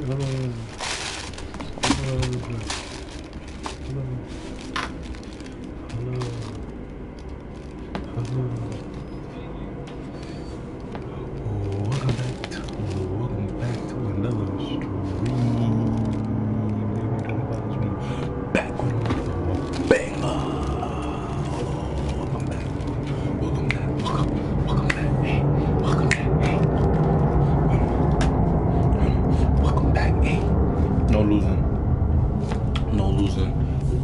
Welcome back to another stream. Back with another banger. Welcome back. Welcome back. Welcome back. Hey. Welcome back. Hey. Welcome back. Hey. No losing. No losing.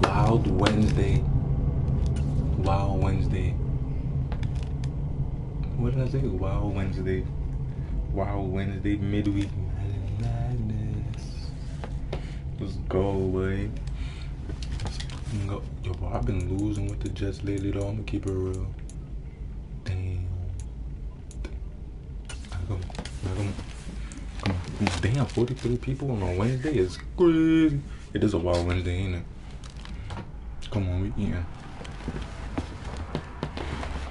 Wild Wednesday. Wild Wednesday. What did I say? Wild Wednesday. Wild Wednesday midweek madness. Let's go, boy. Yo, bro, I've been losing with the Jets lately, though. I'm gonna keep it real. Damn. Come on. Damn, 43 people on a Wednesday is crazy. It is a Wild Wednesday, ain't it? Come on, we eating.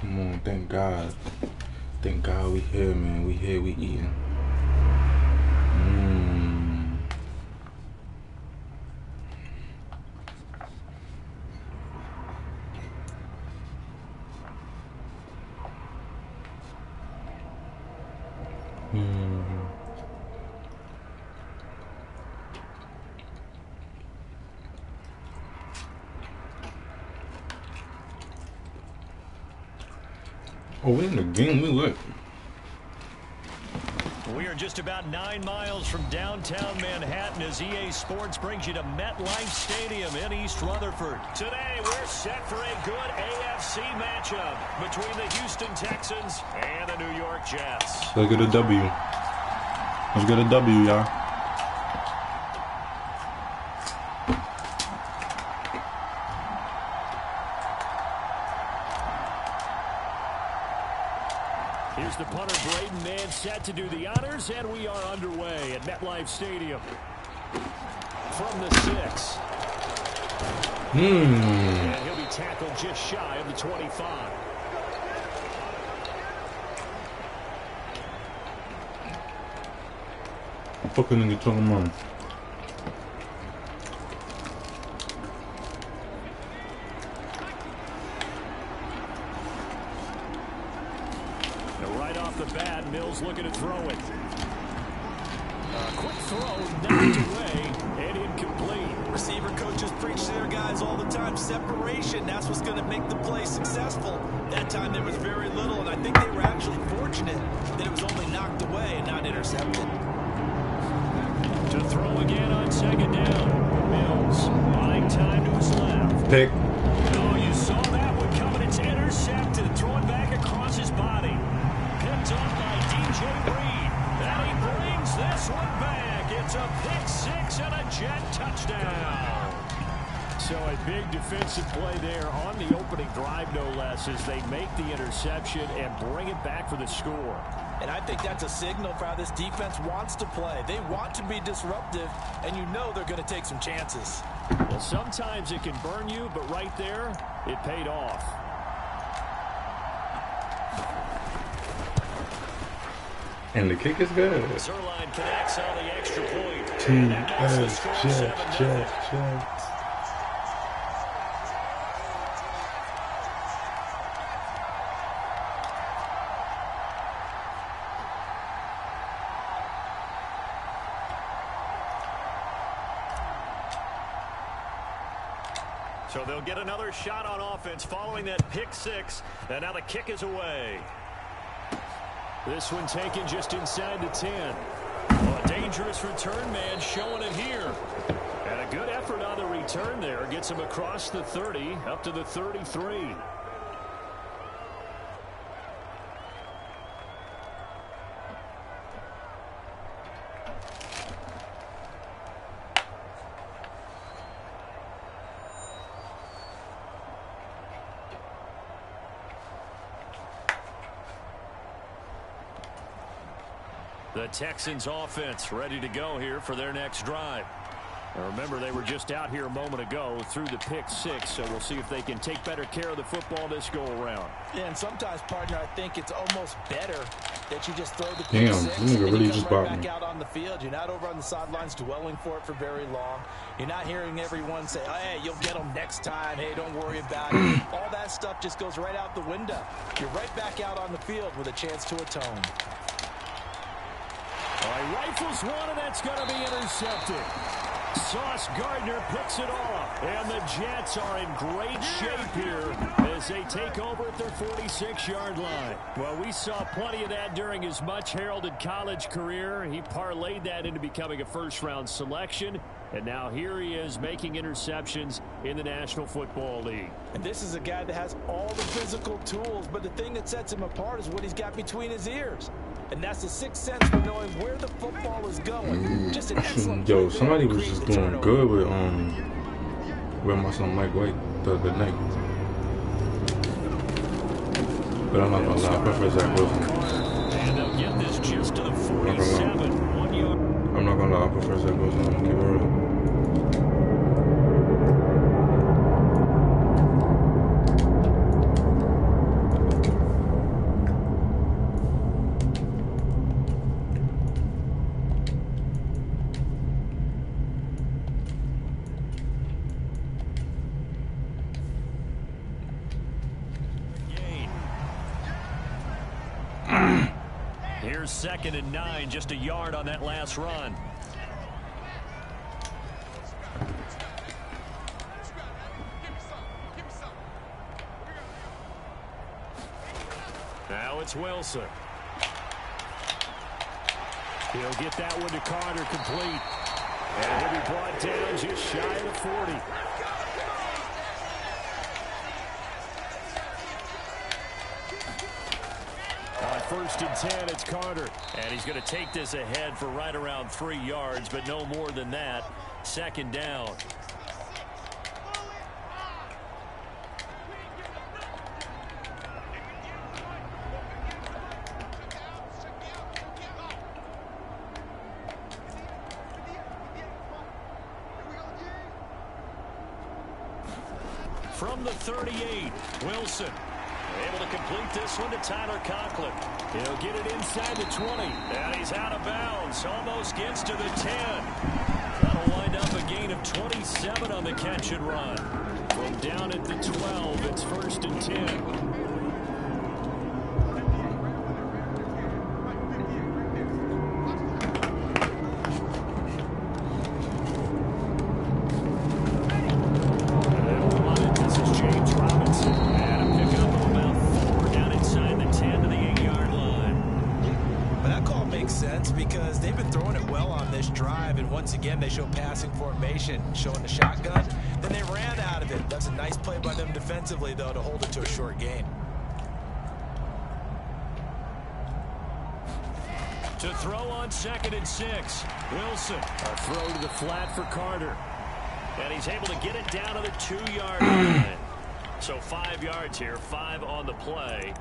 Come on, thank God. Thank God we here, man. We here, we eating. Oh, we're in the game. We lit. We are just about 9 miles from downtown Manhattan as EA Sports brings you to MetLife Stadium in East Rutherford. Today, we're set for a good AFC matchup between the Houston Texans and the New York Jets. Let's get a W. Let's get a W, y'all. Here's the punter, Braden Mann, set to do the honors, and we are underway at MetLife Stadium. From the 6. And he'll be tackled just shy of the 25. Fucking nigga talking about. Mills looking to throw it. Quick throw, knocked away, and incomplete. Receiver coaches preach to their guys all the time. Separation, that's what's going to make the play successful. That time there was very little, and I think they were actually fortunate that it was only knocked away and not intercepted. To throw again on second down. Mills buying time to his left. Pick. Oh, you saw that one coming. It's intercepted. Throwing back across his body. Picked up by DJ Reed. And he brings this one back. It's a pick 6 and a Jet touchdown. So a big defensive play there on the opening drive, no less, as they make the interception and bring it back for the score. And I think that's a signal for how this defense wants to play. They want to be disruptive, and you know they're going to take some chances. Well, sometimes it can burn you, but right there, it paid off. And the kick is good. Zerline connects on the extra point. Jets. So they'll get another shot on offense following that pick 6. And now the kick is away. This one taken just inside the 10. Well, a dangerous return man showing it here. And a good effort on the return there. Gets him across the 30 up to the 33. The Texans offense ready to go here for their next drive. Now remember, they were just out here a moment ago through the pick 6, so we'll see if they can take better care of the football this go-around. Yeah, and sometimes, partner, I think it's almost better that you just throw the pick Damn, 6 this nigga and really you just come right bopped back me. out on the field. You're not over on the sidelines dwelling for it for very long. You're not hearing everyone say, oh, hey, you'll get them next time. Hey, don't worry about it. All that stuff just goes right out the window. You're right back out on the field with a chance to atone. All right, rifles one, and that's going to be intercepted. Sauce Gardner picks it off, and the Jets are in great shape here as they take over at their 46-yard line. Well, we saw plenty of that during his much-heralded college career. He parlayed that into becoming a first-round selection, and now here he is making interceptions in the National Football League. And this is a guy that has all the physical tools, but the thing that sets him apart is what he's got between his ears. And that's the sixth sense for knowing where the football is going. Just an excellent Yo, somebody was just doing good with my son Mike White the other night. But I'm not gonna lie, I prefer Zach Wilson. And they'll get this just to the 47. 1 yard. I'm not gonna lie, I prefer Zach Wilson. I'm gonna keep it real. Here's 2nd and 9, just a yard on that last run. Now it's Wilson. He'll get that one to Carter complete. And he'll be brought down just shy of the 40. On 1st and 10, it's Carter. And he's going to take this ahead for right around 3 yards, but no more than that. 2nd down. From the 38, Wilson able to complete this one to Tyler Conklin. He'll get it inside the 20, and he's out of bounds. Almost gets to the 10. That'll wind up a gain of 27 on the catch and run. From down at the 12, it's 1st and 10. Again, they show passing formation, showing the shotgun. Then they ran out of it. That's a nice play by them defensively, though, to hold it to a short gain. To throw on 2nd and 6. Wilson. A throw to the flat for Carter. And he's able to get it down to the 2-yard line. So 5 yards here, 5 on the play.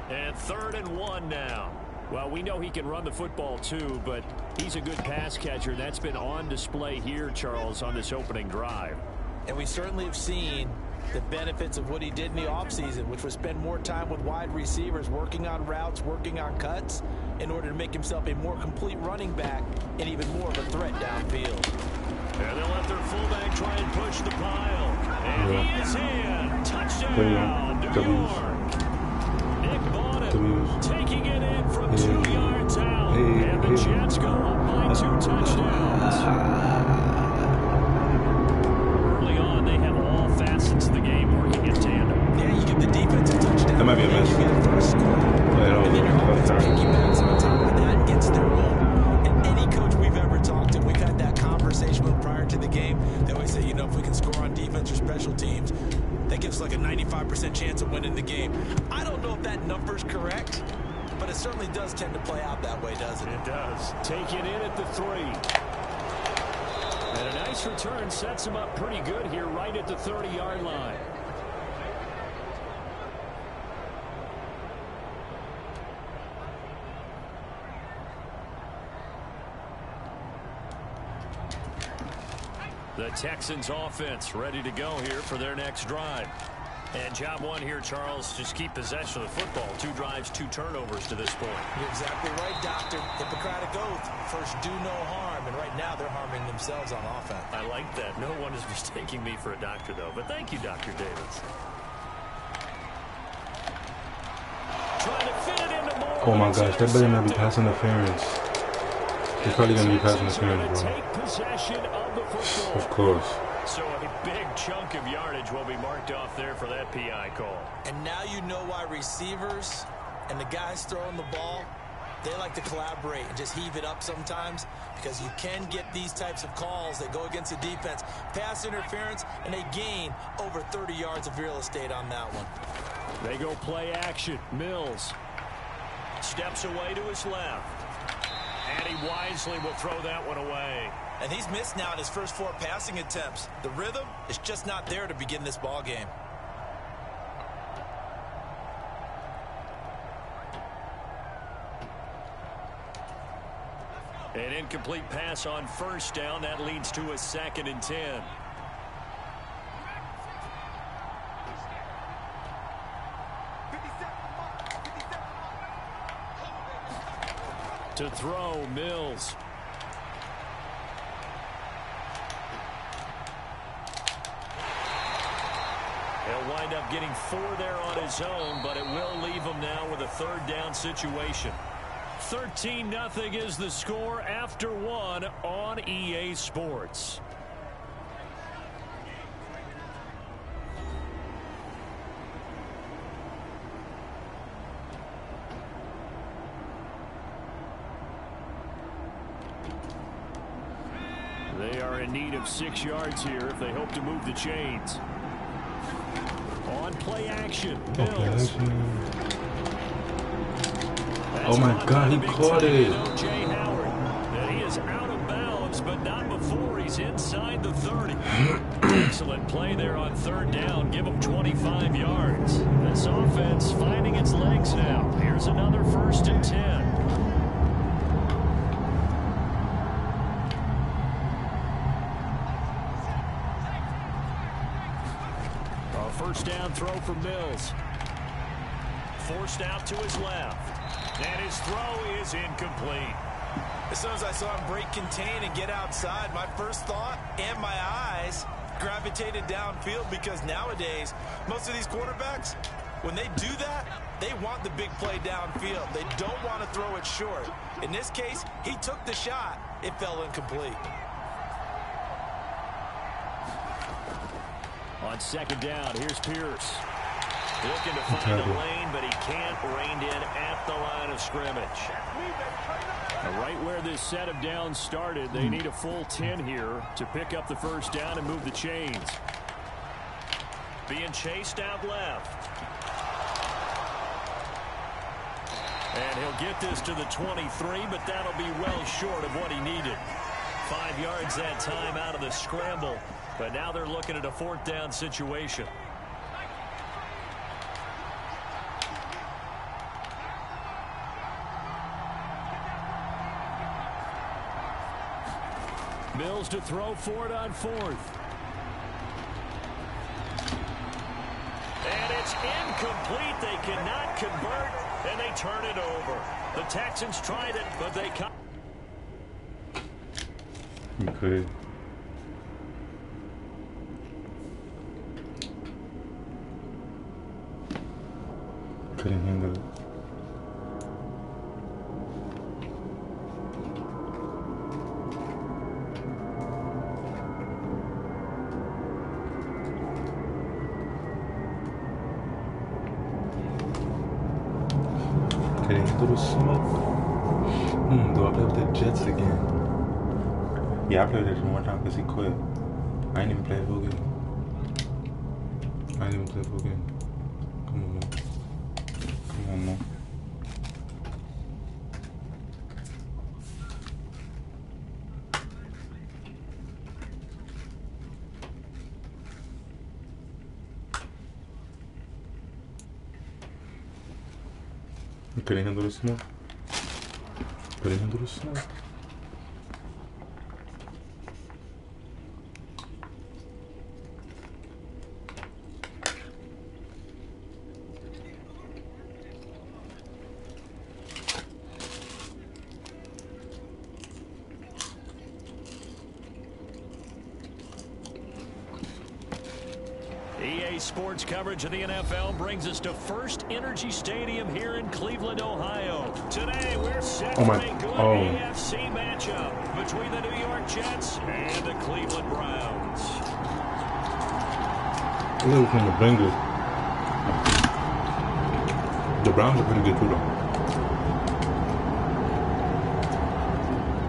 And 3rd and 1 now. Well, we know he can run the football, too, but he's a good pass catcher. That's been on display here, Charles, on this opening drive. And we certainly have seen the benefits of what he did in the offseason, which was spend more time with wide receivers, working on routes, working on cuts, in order to make himself a more complete running back and even more of a threat downfield. And they'll let their fullback try and push the pile. And he is in. Touchdown, New York. Nick Bonnett taking it in from 2 yards out. And the Jets go up by 2 touchdowns. Early on, they have all facets of the game working in tandem. Yeah, you give the defense a touchdown. That might be a miss. You get a first score. And then your offensive piggybacks on top of that and gets their own. And any coach we've ever talked to, we've had that conversation with prior to the game. They always say, you know, if we can score on defense or special teams, that gives like a 95% chance of winning the game. I don't know if that number's correct, but it certainly does tend to play out that way, doesn't it? It does. Take it in at the 3. And a nice return sets him up pretty good here right at the 30-yard line. The Texans offense ready to go here for their next drive. And job one here, Charles, just keep possession of the football. 2 drives, 2 turnovers to this point. You're exactly right, Doctor. Hippocratic oath. First, do no harm. And right now, they're harming themselves on offense. I like that. No one is mistaking me for a doctor, though. But thank you, Dr. Davis. Trying to fit it into more. Oh my gosh, that better not be pass interference. He's probably going to be pass interference, bro. Take possession of the football. Of course. So a big chunk of yardage will be marked off there for that PI call. And now you know why receivers and the guys throwing the ball, they like to collaborate and just heave it up sometimes, because you can get these types of calls that go against the defense. Pass interference, and they gain over 30 yards of real estate on that one. They go play action. Mills steps away to his left. And he wisely will throw that one away. And he's missed now in his first 4 passing attempts. The rhythm is just not there to begin this ball game. An incomplete pass on first down. That leads to a 2nd and 10. To throw, Mills. He'll wind up getting 4 there on his own, but it will leave him now with a 3rd down situation. 13-0 is the score after 1 on EA Sports. They are in need of 6 yards here if they hope to move the chains. On play action, Mills. Oh my God, he caught it. Jay Howard. And he is out of bounds, but not before he's inside the 30. Excellent play there on 3rd down. Give him 25 yards. This offense finding its legs now. Here's another 1st and 10. First down throw for Mills. Forced out to his left. And his throw is incomplete. As soon as I saw him break contain and get outside, my first thought and my eyes gravitated downfield, because nowadays, most of these quarterbacks, when they do that, they want the big play downfield. They don't want to throw it short. In this case, he took the shot. It fell incomplete. On 2nd down, here's Pierce. Looking to find a lane, but he can't rein in at the line of scrimmage. Now, right where this set of downs started, they need a full 10 here to pick up the 1st down and move the chains. Being chased out left. And he'll get this to the 23, but that'll be well short of what he needed. 5 yards that time out of the scramble. But now they're looking at a 4th down situation. Mills to throw for it on 4th. And it's incomplete. They cannot convert, and they turn it over. The Texans tried it, but they cut. You could. Couldn't handle it. Couldn't handle the smoke. Do I play with the Jets again? Yeah, I played with him one time because he quit. I ain't even play a full game. I didn't even play a full game. Come on, man. Come on, man. You couldn't handle the smoke? Couldn't handle the smoke? Today's sports coverage of the NFL brings us to First Energy Stadium here in Cleveland, Ohio. Today, we're set for a good AFC matchup between the New York Jets and the Cleveland Browns. A little from the Bengals. The Browns are pretty good too, though.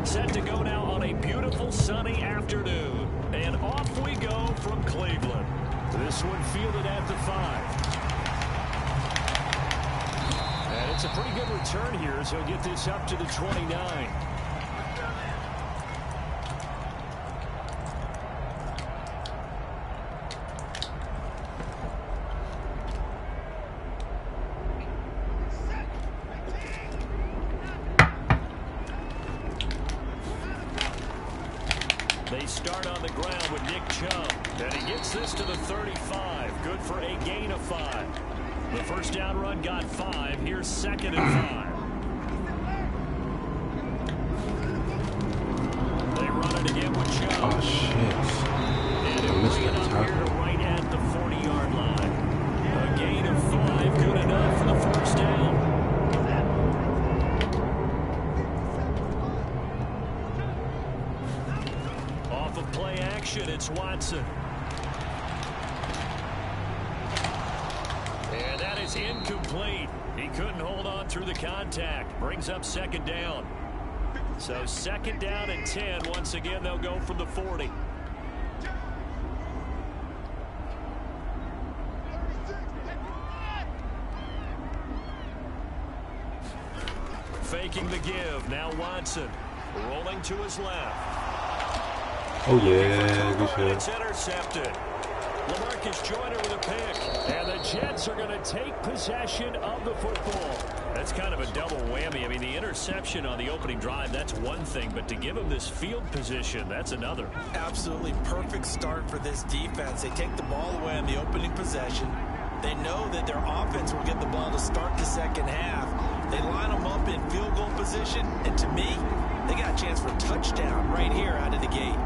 Set to go now on a beautiful sunny afternoon. And off we go from Cleveland. This one fielded at the 5. And it's a pretty good return here as he'll get this up to the 29. They start on the ground with Nick Chubb, and he gets this to the 35. Good for a gain of 5. The first down run got 5. Here's 2nd and 5. They run it again with Chubb. Oh, shit. And he'll bring it up here to right at the 40-yard line. A gain of 5. Good enough for the first down. Play action, it's Watson. And that is incomplete. He couldn't hold on through the contact. Brings up 2nd down. So 2nd down and 10. Once again, they'll go from the 40. Faking the give. Now Watson rolling to his left. Oh, yeah, good shot. It's intercepted. LaMarcus Joyner with a pick. And the Jets are going to take possession of the football. That's kind of a double whammy. I mean, the interception on the opening drive, that's one thing. But to give him this field position, that's another. Absolutely perfect start for this defense. They take the ball away on the opening possession. They know that their offense will get the ball to start the second half. They line them up in field goal position. And to me, they got a chance for a touchdown right here out of the gate.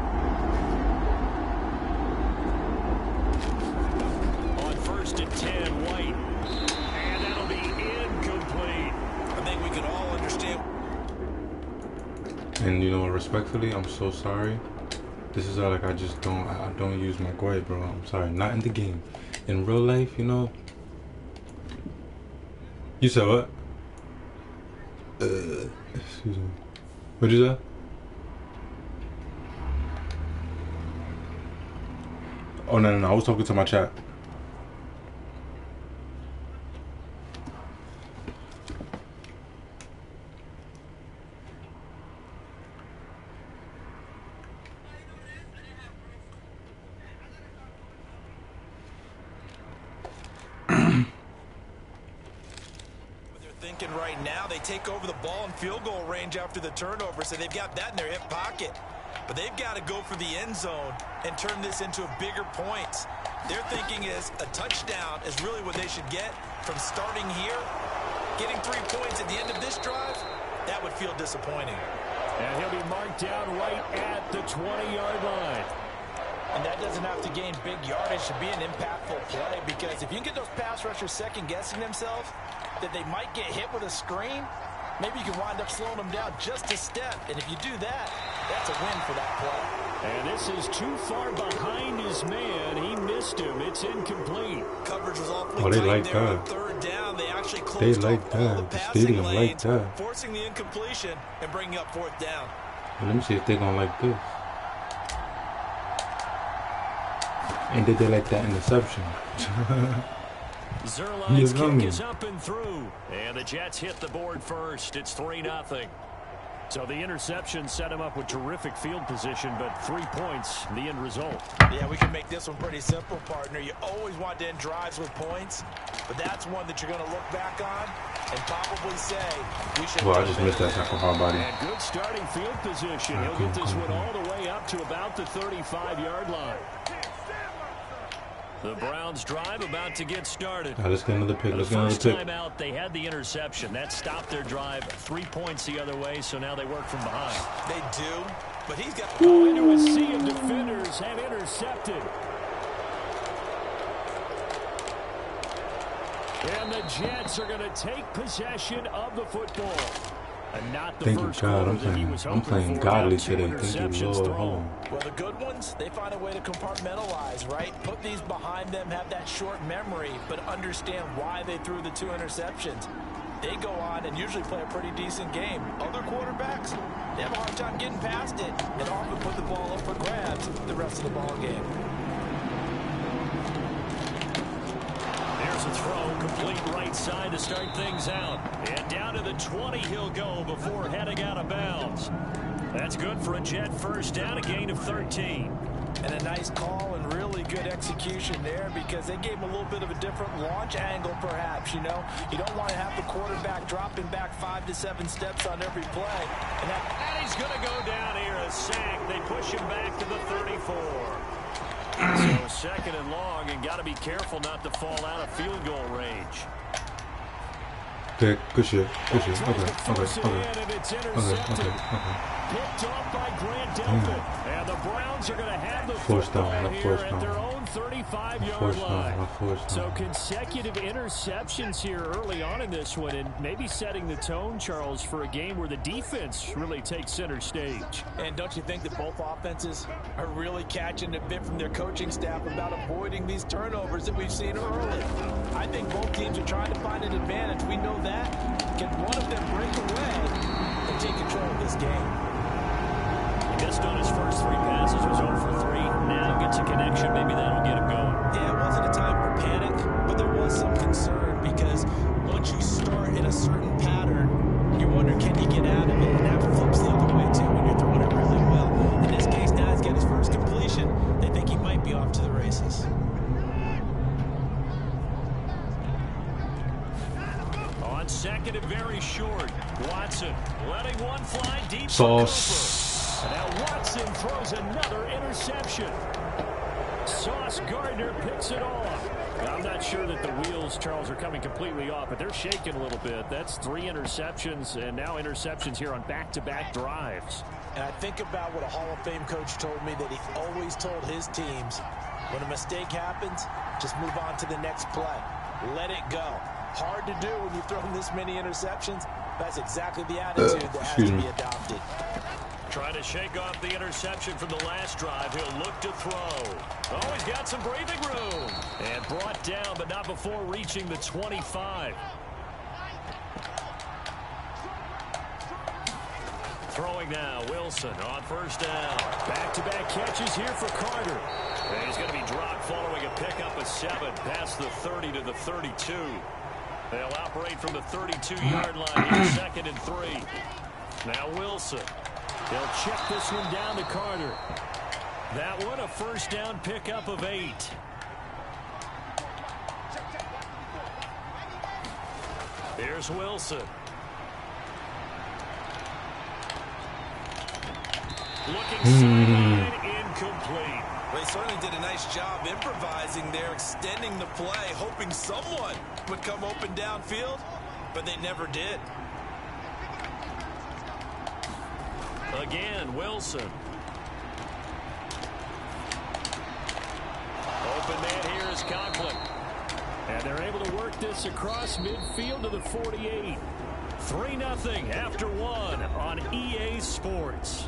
On 1st and 10, White. And that'll be incomplete. I think we can all understand. And, you know, respectfully, I'm so sorry. This is like I just don't use my quiet, bro. I'm sorry. Not in the game. In real life, you know. You said what? Excuse me. What'd you say? Oh, no. I was talking to my chat. Right now, they take over the ball in field goal range after the turnover, so they've got that in their hip pocket. But they've got to go for the end zone and turn this into bigger points. Their thinking is a touchdown is really what they should get from starting here. Getting 3 points at the end of this drive, that would feel disappointing. And he'll be marked down right at the 20-yard line. And that doesn't have to gain big yardage to be an impactful play, because if you can get those pass rushers second-guessing themselves, that they might get hit with a screen, maybe you can wind up slowing them down just a step. And if you do that, that's a win for that play. And this is too far behind his man. He missed him. It's incomplete. Coverage was awfully tight like there on 3rd down. They actually closed they off like all that. the The passing stadium lanes, like that. forcing the incompletion and bringing up 4th down. Well, let me see if they're gonna like this. And did they like that interception? Zerline's kick is up and through. And the Jets hit the board first. It's 3-0. So the interception set him up with terrific field position, but 3 points, the end result. Yeah, we can make this one pretty simple, partner. You always want to end drives with points, but that's one that you're going to look back on and probably say we should. Well, I just missed that tackle hard body. And good starting field position. He'll get this one all the way up to about the 35-yard line. The Browns drive about to get started. Right, let's get another pick. The first time out, they had the interception. That stopped their drive 3 points the other way, so now they work from behind. They do, but he's got to go into a sea of defenders and intercepted. And the Jets are going to take possession of the football. And not the Thank you, first God. I'm quarter playing for. godly Now 2 today. Thank you, interceptions Lord. thrown. Well, the good ones, they find a way to compartmentalize, right? Put these behind them, have that short memory, but understand why they threw the 2 interceptions. They go on and usually play a pretty decent game. Other quarterbacks, they have a hard time getting past it and often put the ball up for grabs the rest of the ball game. There's a throw, complete right side to start things out. And down to the 20 he'll go before heading out of bounds. That's good for a Jet first down, a gain of 13. And a nice call and really good execution there because they gave him a little bit of a different launch angle perhaps, you know. You don't want to have the quarterback dropping back 5 to 7 steps on every play. And he's going to go down here, a sack. They push him back to the 34. So second and long, and got to be careful not to fall out of field goal range. Okay, good shit. Good shit. Okay. Picked off by Grant Delpit. And the Browns are going to have the football here at their own 35-yard line. So consecutive interceptions here early on in this one, and maybe setting the tone, Charles, for a game where the defense really takes center stage. And don't you think that both offenses are really catching a bit from their coaching staff about avoiding these turnovers that we've seen early? I think both teams are trying to find an advantage. We know that. Can one of them break away and take control of this game? He missed on his first 3 passes, was 0 for 3. Now gets a connection. Maybe that'll get him going. Yeah, it wasn't a time for panic, but there was some concern because once you start in a certain pattern, you wonder, can you get out of it? And that flips the other way, too, when you're throwing it really well. In this case, now he's got his first completion. They think he might be off to the races. On second and very short, Watson letting one fly deep. Sauce. And now Watson throws another interception. Sauce Gardner picks it off. I'm not sure that the wheels, Charles, are coming completely off, but they're shaking a little bit. That's 3 interceptions, and now interceptions here on back-to-back drives. And I think about what a Hall of Fame coach told me that he always told his teams, when a mistake happens, just move on to the next play. Let it go. Hard to do when you've thrown this many interceptions. That's exactly the attitude that has to be adopted. Trying to shake off the interception from the last drive. He'll look to throw. Oh, he's got some breathing room. And brought down, but not before reaching the 25. Throwing now, Wilson on first down. Back-to-back catches here for Carter. And he's going to be dropped following a pickup of 7 past the 30 to the 32. They'll operate from the 32-yard line here, 2nd and 3. Now Wilson. They'll check this one down to Carter. That one a first down pickup of 8. Here's Wilson. Looking sideline, incomplete. Well, he certainly did a nice job improvising there, extending the play, hoping someone would come open downfield, but they never did. Again, Wilson. Open man here is Conklin. And they're able to work this across midfield to the 48. 3-0 after 1 on EA Sports.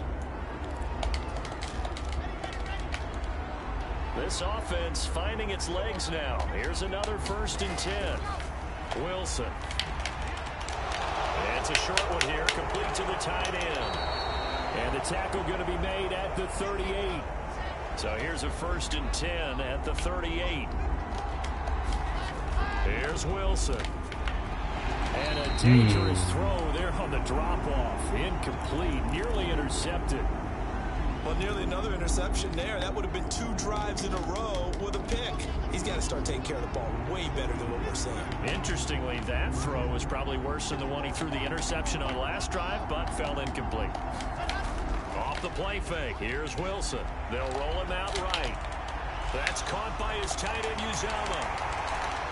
This offense finding its legs now. Here's another 1st and 10. Wilson. And it's a short one here, complete to the tight end. And the tackle going to be made at the 38. So here's a 1st and 10 at the 38. Here's Wilson. And a dangerous throw there on the drop-off. Incomplete, nearly intercepted. Well, nearly another interception there. That would have been 2 drives in a row with a pick. He's got to start taking care of the ball way better than what we're seeing. Interestingly, that throw was probably worse than the one he threw the interception on last drive, but fell incomplete. Off the play fake. Here's Wilson. They'll roll him out right. That's caught by his tight end, Uzama.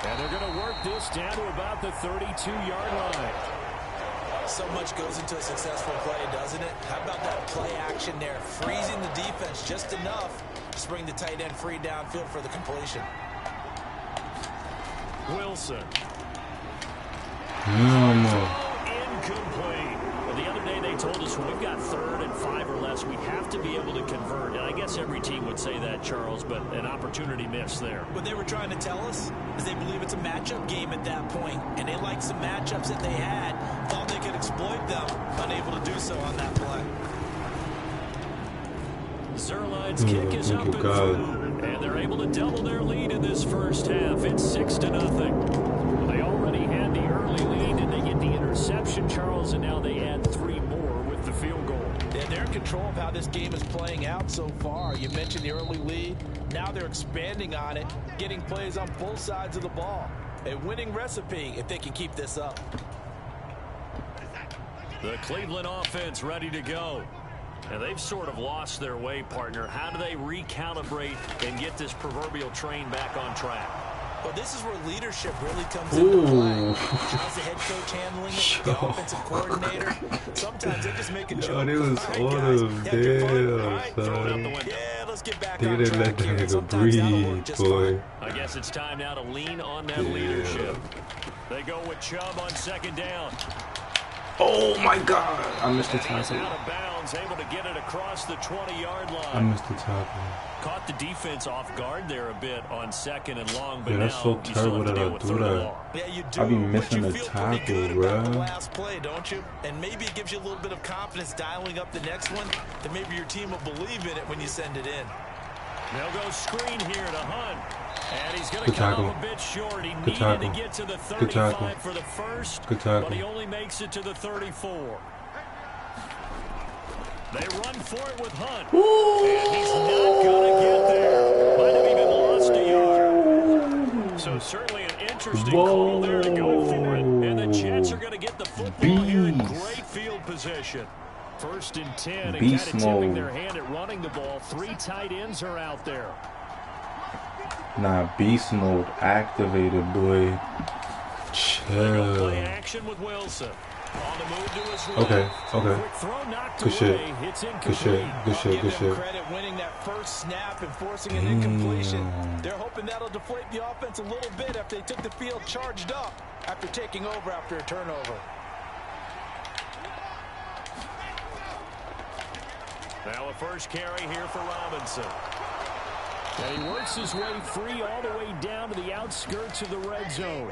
And they're going to work this down to about the 32-yard line. So much goes into a successful play, doesn't it? How about that play action there? Freezing the defense just enough to bring the tight end free downfield for the completion. Wilson. Incomplete. Well, the other day they told us when we've got 3rd and 5 or less, we have to be able to convert. And I guess every team would say that, Charles, but an opportunity missed there. What they were trying to tell us is they believe it's a matchup game at that point, and they liked some matchups that they had, thought they could exploit them, unable to do so on that play. Zerline's kick is up and through, and they're able to double their lead in this first half. It's 6-0. They already had the early lead, and they get the interception, Charles, and now they add 3 more with the field goal. Yeah, they're in control of how this game is playing out so far. You mentioned the early lead. Now they're expanding on it, getting plays on both sides of the ball. A winning recipe if they can keep this up. The Cleveland offense ready to go. And they've sort of lost their way, partner. How do they recalibrate and get this proverbial train back on track? Well, this is where leadership really comes into play. How's the head coach handling it? The offensive coordinator? Sometimes they just make a joke. It was on them. Damn, son. Yeah, let's get back They on didn't track let that here. nigga Sometimes that'll work breathe, just boy. fine. I guess it's time now to lean on that leadership. They go with Chubb on 2nd down. Oh my God! I missed the And he's tackle. out of bounds, able to get it across the 20-yard line. I missed the tackle. Caught the defense off guard there a bit on 2nd and long, but Yeah, that's now so you still terrible have to that I deal with do 3rd and that. long. Yeah, you do. I be but missing you the feel pretty tackle, good about the bruh. last play, don't you? And maybe it gives you a little bit of confidence dialing up the next one. That maybe your team will believe in it when you send it in. They'll go screen here to Hunt. And he's going to Good come tackle. up a bit short. He Good needed tackle. to get to the Good tackle. 35 for the first, Good tackle. but he only makes it to the 34. They run for it with Hunt. And he's not going to get there. Might have even lost a yard. So certainly an interesting call there to go for it. And the Jets are going to get the football here in great field position. 1st and 10, and Beast kind of tipping mode. their hand at running the ball. 3 tight ends are out there. Nah, beast mode activated, boy. Play Chill. action with Wilson. On the move to his Okay, left. okay. Quick throw knocked Good away. shit. It's incomplete. Good shit. Good shit. Give Good them shit. credit winning that first snap and forcing an incompletion. They're hoping that'll deflate the offense a little bit after they took the field charged up after taking over after a turnover. Now a first carry here for Robinson. And he works his way free all the way down to the outskirts of the red zone.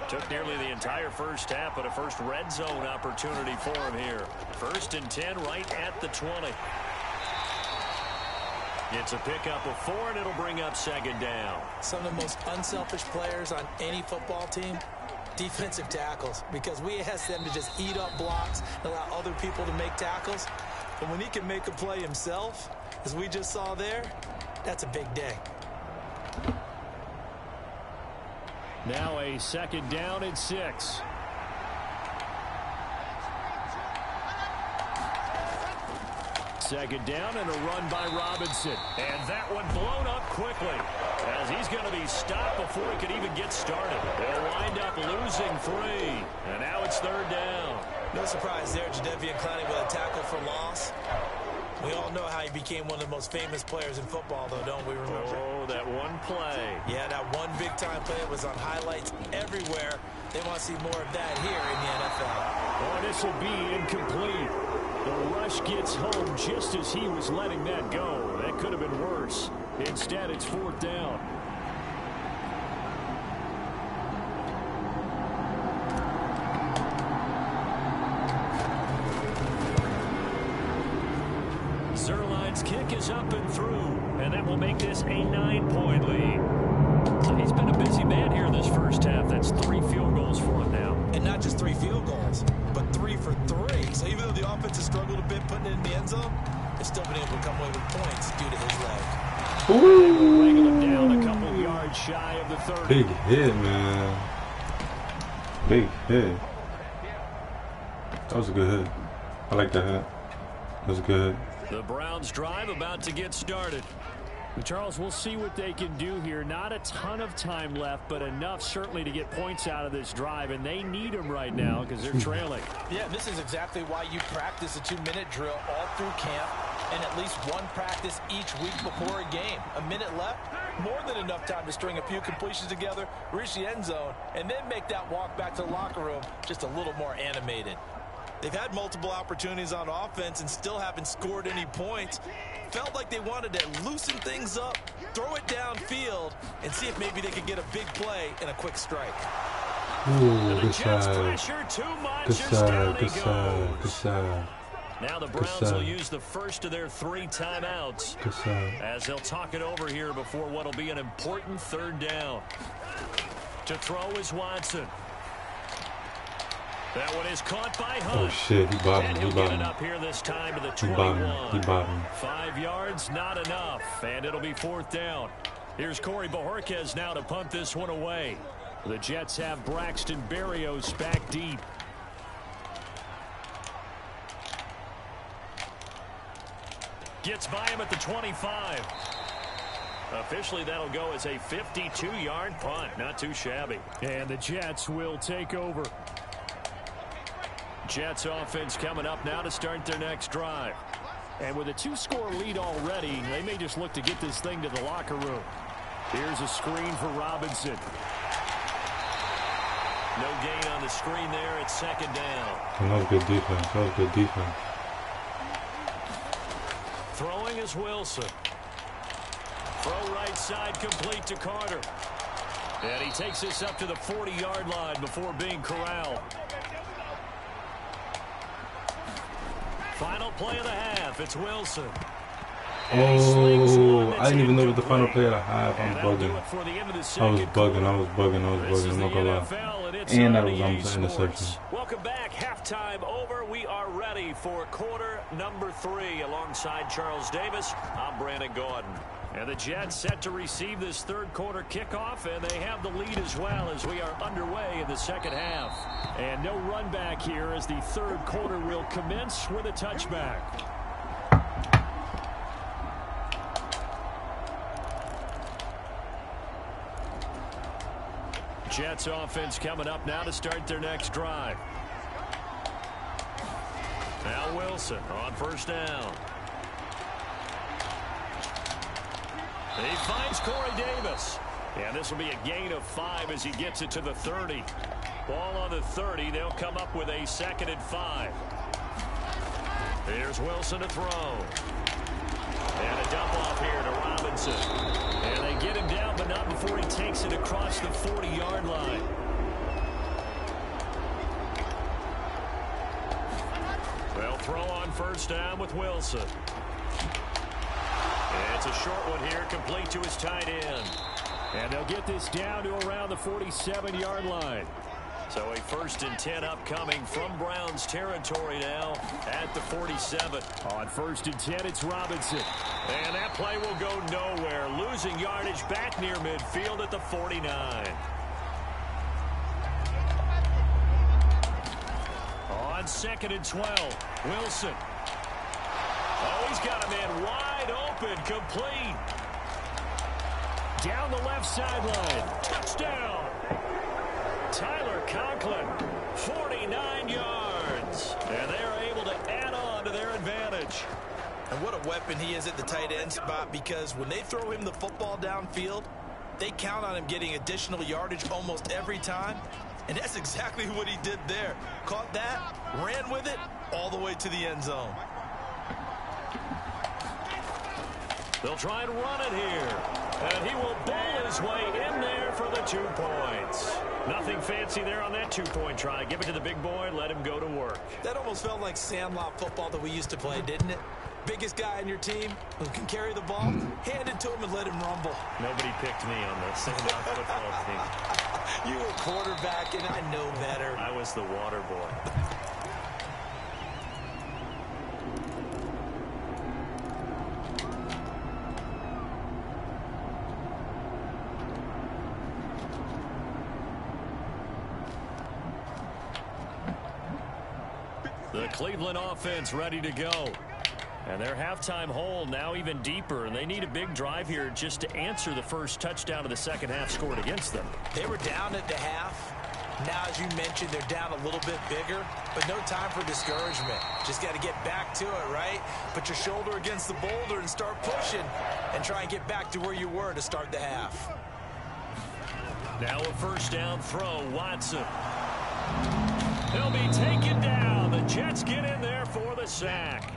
Took nearly the entire first half, but a first red zone opportunity for him here. 1st and 10 right at the 20. It's a pickup of 4, and it'll bring up 2nd down. Some of the most unselfish players on any football team, defensive tackles, because we ask them to just eat up blocks and allow other people to make tackles. But when he can make a play himself, as we just saw there, that's a big day. Now a 2nd down and 6. Second down and a run by Robinson. And that one blown up quickly as he's going to be stopped before he could even get started. They'll wind up losing 3. And now it's 3rd down. No surprise there, Jadeveon Clowney with a tackle for loss. We all know how he became one of the most famous players in football, though, don't we remember? Oh, that one play. Yeah, that one big-time play was on highlights everywhere. They want to see more of that here in the NFL. Oh, this will be incomplete. The rush gets home just as he was letting that go. That could have been worse. Instead, it's 4th down. Zerline's kick is up and through, and that will make this a 9-point lead. So he's been a busy man here in this first half. That's 3 field goals for him now. And not just 3 field goals, but 3 for 3. So even though the offense has struggled a bit putting it in the end zone, they've still been able to come away with points due to his leg. Ooh. Wrangle him down a couple yards shy of the 30. Big hit, man. Big hit. That was a good hit. I like that hit. That was good. The Browns drive about to get started. Charles, we'll see what they can do here. Not a ton of time left, but enough certainly to get points out of this drive, and they need them right now because they're trailing. Yeah, this is exactly why you practice a 2-minute drill all through camp. and at least one practice each week before a game. A minute left, more than enough time to string a few completions together, reach the end zone, and then make that walk back to the locker room just a little more animated. They've had multiple opportunities on offense and still haven't scored any points. Felt like they wanted to loosen things up, throw it downfield, and see if maybe they could get a big play and a quick strike. Ooh, good side. Good side. Now the Browns will use the first of their 3 timeouts as they'll talk it over here before what will be an important 3rd down. To throw is Watson. That one is caught by Hunt. Oh shit, he bottomed. And he'll get it up here this time to the 21. He bottomed. 5 yards, not enough, and it'll be 4th down. Here's Corey Bojorquez now to punt this one away. The Jets have Braxton Berrios back deep. Gets by him at the 25. Officially, that'll go as a 52-yard punt. Not too shabby. And the Jets will take over. Jets offense coming up now to start their next drive. And with a 2-score lead already, they may just look to get this thing to the locker room. Here's a screen for Robinson. No gain on the screen there. It's 2nd down. And that was good defense. That was good defense. Throwing is Wilson. Throw right side complete to Carter. And he takes this up to the 40-yard line before being corralled. Final play of the half. It's Wilson. Oh, I didn't even know it was the final play of the half. I'm bugging. I was bugging. I'm not gonna lie. And that was almost an interception. Welcome back. Halftime over. We are ready for quarter number 3 alongside Charles Davis. I'm Brandon Gordon. And the Jets set to receive this 3rd quarter kickoff, and they have the lead as well as we are underway in the 2nd half. And no run back here as the 3rd quarter will commence with a touchback. Jets offense coming up now to start their next drive. Now Wilson on 1st down. He finds Corey Davis. And this will be a gain of 5 as he gets it to the 30. Ball on the 30. They'll come up with a 2nd and 5. Here's Wilson to throw. And a dump off here to Robinson. And they get him down, but not before he takes it across the 40-yard line. They'll throw on 1st down with Wilson. It's a short one here, complete to his tight end. And they'll get this down to around the 47-yard line. So a 1st and 10 upcoming from Browns territory now at the 47. On 1st and 10, it's Robinson. And that play will go nowhere. Losing yardage back near midfield at the 49. On 2nd and 12, Wilson. Oh, he's got a man wide open, complete. Down the left sideline. Touchdown. Tyler Conklin, 49 yards. And they're able to add on to their advantage. And what a weapon he is at the tight end spot, because when they throw him the football downfield, they count on him getting additional yardage almost every time. And that's exactly what he did there. Caught that, ran with it, all the way to the end zone. They'll try and run it here. And he will bowl his way in there for the 2 points. Nothing fancy there on that 2-point try. Give it to the big boy, let him go to work. That almost felt like sandlot football that we used to play, didn't it? Biggest guy on your team who can carry the ball, hand it to him and let him rumble. Nobody picked me on the sandlot football team. You were quarterback, and I know better. I was the water boy. The Cleveland offense ready to go. And their halftime hole now even deeper, and they need a big drive here just to answer the first touchdown of the 2nd half scored against them. They were down at the half. Now, as you mentioned, they're down a little bit bigger, but no time for discouragement. Just got to get back to it, right? Put your shoulder against the boulder and start pushing and try and get back to where you were to start the half. Now a first down throw, Watson. He'll be taken down. The Jets get in there for the sack.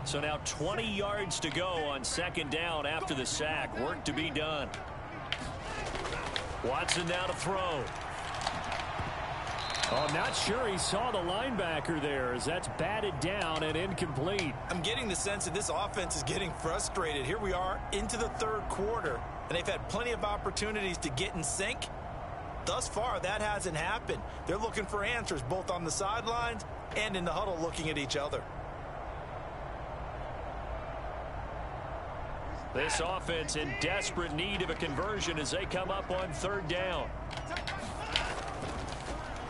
So now 20 yards to go on second down after the sack. Work to be done. Watson now to throw. Oh, I'm not sure he saw the linebacker there as that's batted down and incomplete. I'm getting the sense that this offense is getting frustrated. Here we are into the third quarter, and they've had plenty of opportunities to get in sync. Thus far, that hasn't happened. They're looking for answers both on the sidelines and in the huddle looking at each other. This offense in desperate need of a conversion as they come up on third down.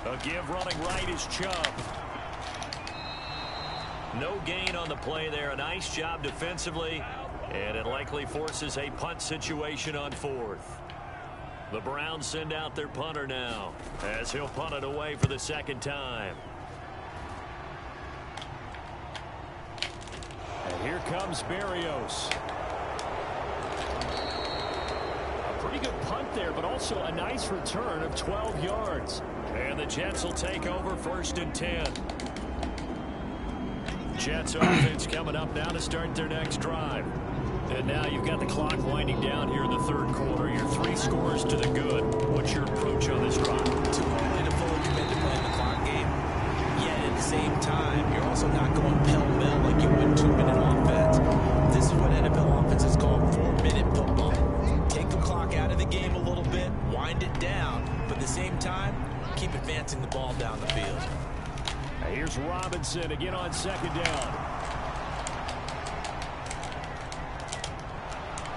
A give running right is Chubb. No gain on the play there. A nice job defensively, and it likely forces a punt situation on fourth. The Browns send out their punter now as he'll punt it away for the second time. And here comes Berrios. Pretty good punt there, but also a nice return of 12 yards. And the Jets will take over first and 10. Jets offense coming up now to start their next drive. And now you've got the clock winding down here in the third quarter. You're 3 scores to the good. What's your approach on this drive? Too early to fully commit to playing the clock game. Yet at the same time, you're also not going pell-mell like you would 2-minute offense. This is what NFL offenses call 4-minute football. Take the clock out of the game a little bit, wind it down, but at the same time, keep advancing the ball down the field. Now here's Robinson again on second down.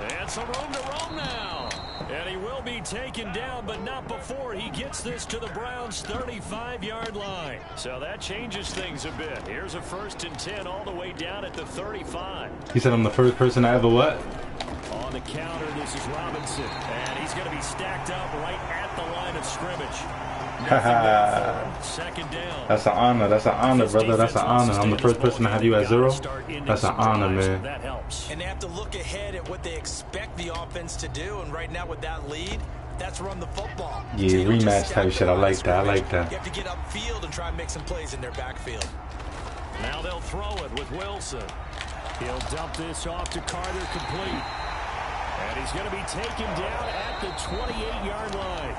And some room to roam now. And he will be taken down, but not before he gets this to the Browns' 35-yard line. So that changes things a bit. Here's a first and 10 all the way down at the 35. He said I'm the first person to ever what? On the counter, this is Robinson. And he's going to be stacked up right at the line of scrimmage. Second down. That's an honor. That's an honor, brother. That's an honor. I'm the first person to have you at 0. That's an honor, man. That helps. And they have to look ahead at what they expect the offense to do. And right now with that lead, that's run the football. Yeah, rematch type shit. I like that. I like that. You have to get upfield and try and make some plays in their backfield. Now they'll throw it with Wilson. He'll dump this off to Carter, complete. And he's going to be taken down at the 28-yard line.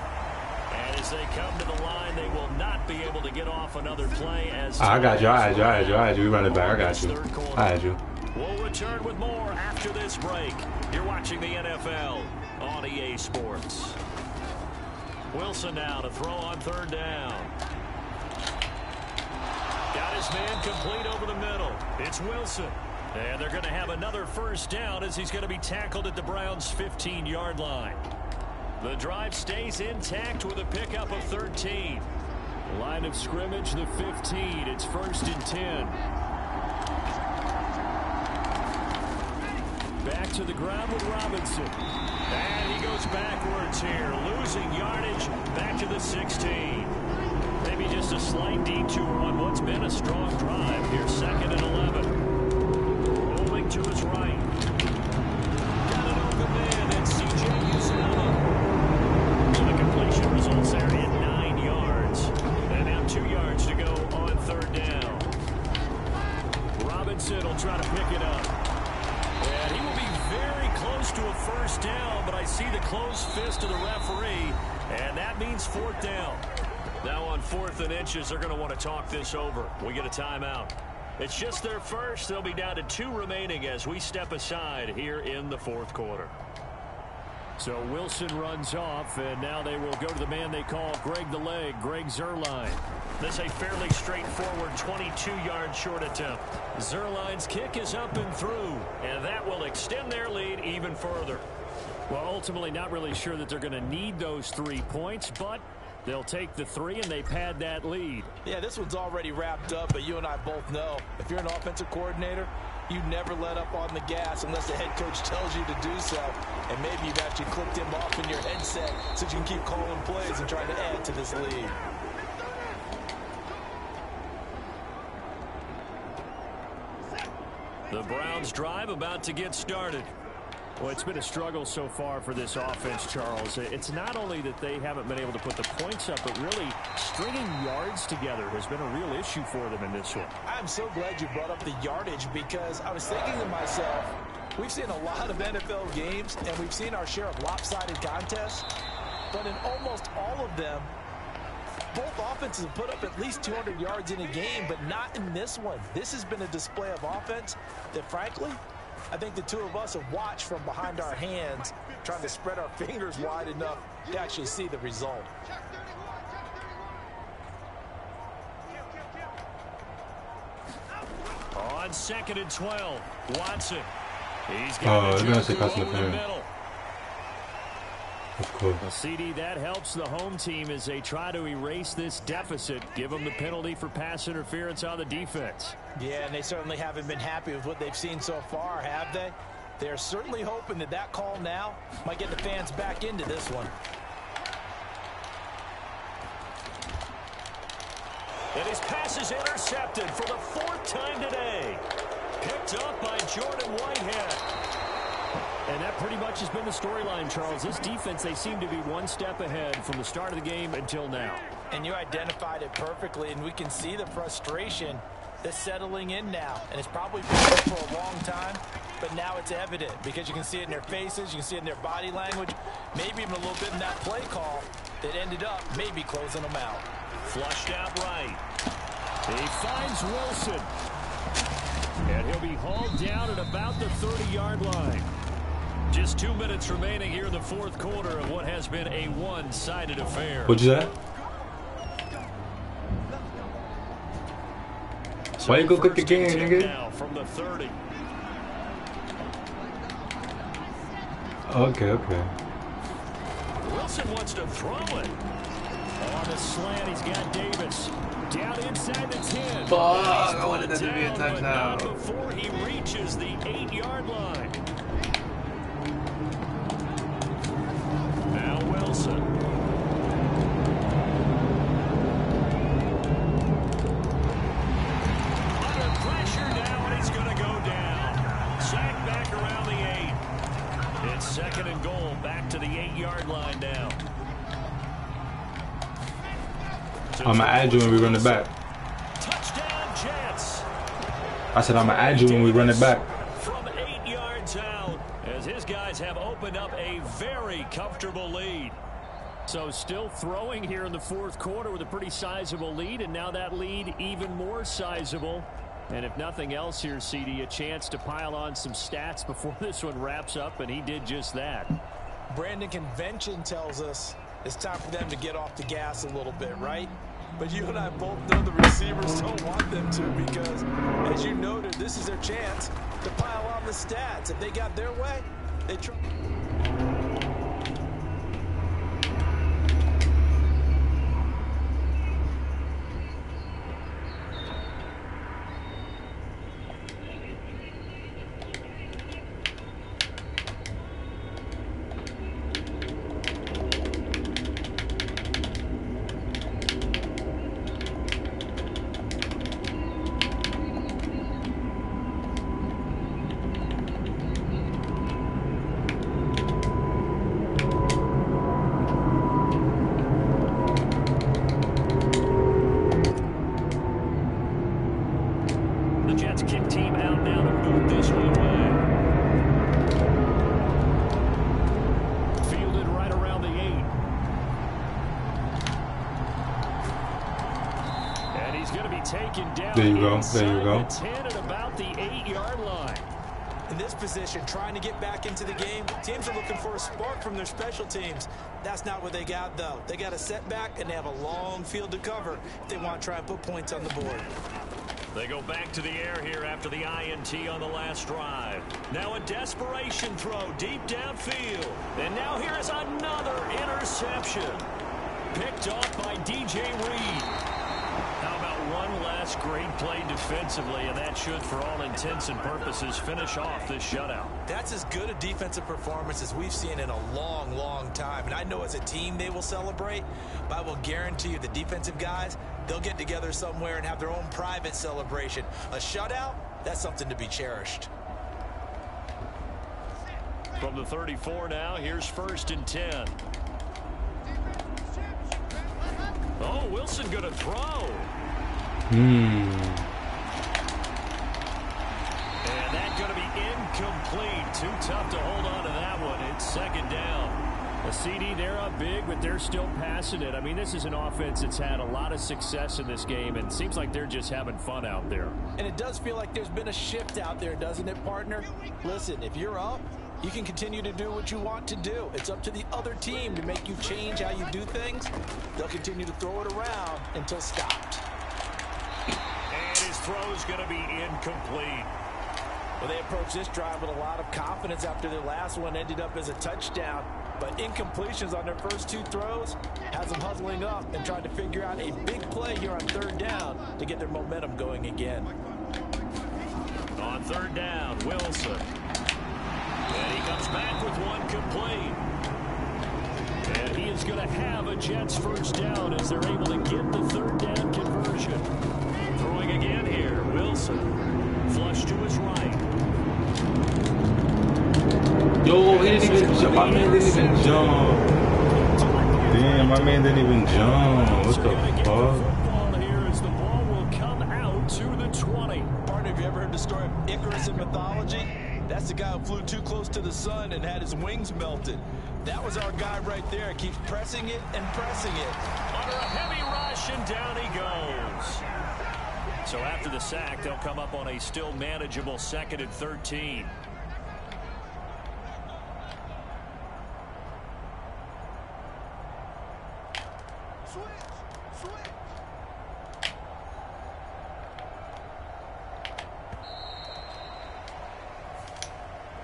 And as they come to the line, they will not be able to get off another play. As I got you. I had you. We run it back. I got you. I had you. We'll return with more after this break. You're watching the NFL on EA Sports. Wilson now to throw on third down. Got his man complete over the middle. It's Wilson. And they're going to have another first down as he's going to be tackled at the Browns' 15-yard line. The drive stays intact with a pickup of 13. Line of scrimmage, the 15. It's first and 10. Back to the ground with Robinson. And he goes backwards here, losing yardage back to the 16. Maybe just a slight detour on what's been a strong drive. Here's second and 11. Rolling to his right. Got an open man, and C.J. Uzomah. So the completion results there at 9 yards. And now 2 yards to go on third down. Robinson will try to pick it up. And he will be very close to a first down, but I see the closed fist of the referee, and that means fourth down. Now on 4th and inches, they're going to want to talk this over. We get a timeout. It's just their first. They'll be down to 2 remaining as we step aside here in the fourth quarter. So Wilson runs off, and now they will go to the man they call Greg the Leg, Greg Zuerlein. This a fairly straightforward 22-yard short attempt. Zuerlein's kick is up and through, and that will extend their lead even further. Well, ultimately not really sure that they're going to need those 3 points, but they'll take the 3 and they pad that lead. Yeah, this one's already wrapped up, but you and I both know if you're an offensive coordinator, You never let up on the gas unless the head coach tells you to do so. And maybe you've actually clicked him off in your headset so you can keep calling plays and trying to add to this lead. The Browns drive about to get started. Well, it's been a struggle so far for this offense, Charles. It's not only that they haven't been able to put the points up, but really stringing yards together has been a real issue for them in this one. I'm so glad you brought up the yardage because I was thinking to myself, we've seen a lot of NFL games and we've seen our share of lopsided contests, but in almost all of them, both offenses have put up at least 200 yards in a game, but not in this one. This has been a display of offense that, frankly, I think the two of us have watched from behind our hands, trying to spread our fingers wide enough to actually see the result. On 2nd and 12, Watson. He's got they're gonna say pass in the middle. Of course. Well, CD, that helps the home team as they try to erase this deficit, give them the penalty for pass interference on the defense. Yeah, and they certainly haven't been happy with what they've seen so far, have they? They're certainly hoping that that call now might get the fans back into this one. And his pass is intercepted for the 4th time today. Picked up by Jordan Whitehead. And that pretty much has been the storyline, Charles. This defense, they seem to be one step ahead from the start of the game until now. And you identified it perfectly, and we can see the frustration that's settling in now. And it's probably been there for a long time, but now it's evident because you can see it in their faces, you can see it in their body language, maybe even a little bit in that play call that ended up maybe closing them out. Flushed out right. He finds Wilson. And he'll be hauled down at about the 30-yard line. Just 2 minutes remaining here in the 4th quarter of what has been a one-sided affair. What'd you say? Why you go quit the game, nigga? Now from the 30. Okay. Wilson wants to throw it. On the slant, he's got Davis. Down inside the 10. Fuck, I wanted that to be a touchdown. But not before he reaches the 8-yard line. Now Wilson. Under pressure now, and he's going to go down. Sacked back around the 8. It's 2nd and goal, back to the 8-yard line now. I'm gonna add you when we run it back. Touchdown Jets. I said I'm gonna add you when we run it back. From 8 yards out, as his guys have opened up a very comfortable lead. So still throwing here in the 4th quarter with a pretty sizable lead, and now that lead even more sizable. And if nothing else here, CD, a chance to pile on some stats before this one wraps up, and he did just that. Brandon, convention tells us it's time for them to get off the gas a little bit, right? But you and I both know the receivers don't want them to because, as you noted, this is their chance to pile on the stats. If they got their way, they try. There you go. There you go. 10 at about the 8-yard line. In this position, trying to get back into the game, teams are looking for a spark from their special teams. That's not what they got, though. They got a setback, and they have a long field to cover if they want to try and put points on the board. They go back to the air here after the INT on the last drive. Now a desperation throw deep downfield. And now here is another interception. Picked off by DJ Reed. How about one last great play defensively, and that should, for all intents and purposes, finish off this shutout. That's as good a defensive performance as we've seen in a long, long time. And I know as a team they will celebrate, but I will guarantee you the defensive guys, they'll get together somewhere and have their own private celebration. A shutout, that's something to be cherished. From the 34 now, here's 1st and 10. Oh, Wilson going to throw. And that's going to be incomplete. Too tough to hold on to that one. It's 2nd down. The CD, they're up big, but they're still passing it. I mean, this is an offense that's had a lot of success in this game, and it seems like they're just having fun out there. And it does feel like there's been a shift out there, doesn't it, partner? Listen, if you're up, you can continue to do what you want to do. It's up to the other team to make you change how you do things. They'll continue to throw it around until stopped. And his throw's going to be incomplete. Well, they approached this drive with a lot of confidence after their last one ended up as a touchdown. But incompletions on their first 2 throws has them huddling up and trying to figure out a big play here on 3rd down to get their momentum going again. On 3rd down, Wilson. And he comes back with one complete. And he is going to have a Jets 1st down as they're able to get the 3rd down conversion. Throwing again here, Wilson. Flush to his right. Yo, he didn't even jump. My man didn't even jump. Damn, my man didn't even jump. What the fuck? Here as the ball will come out to the 20. Partner, have you ever heard the story of Icarus in mythology? That's the guy who flew too close to the sun and had his wings melted. That was our guy right there. Keeps pressing it and pressing it. Under a heavy rush, and down he goes. So after the sack, they'll come up on a still manageable 2nd and 13.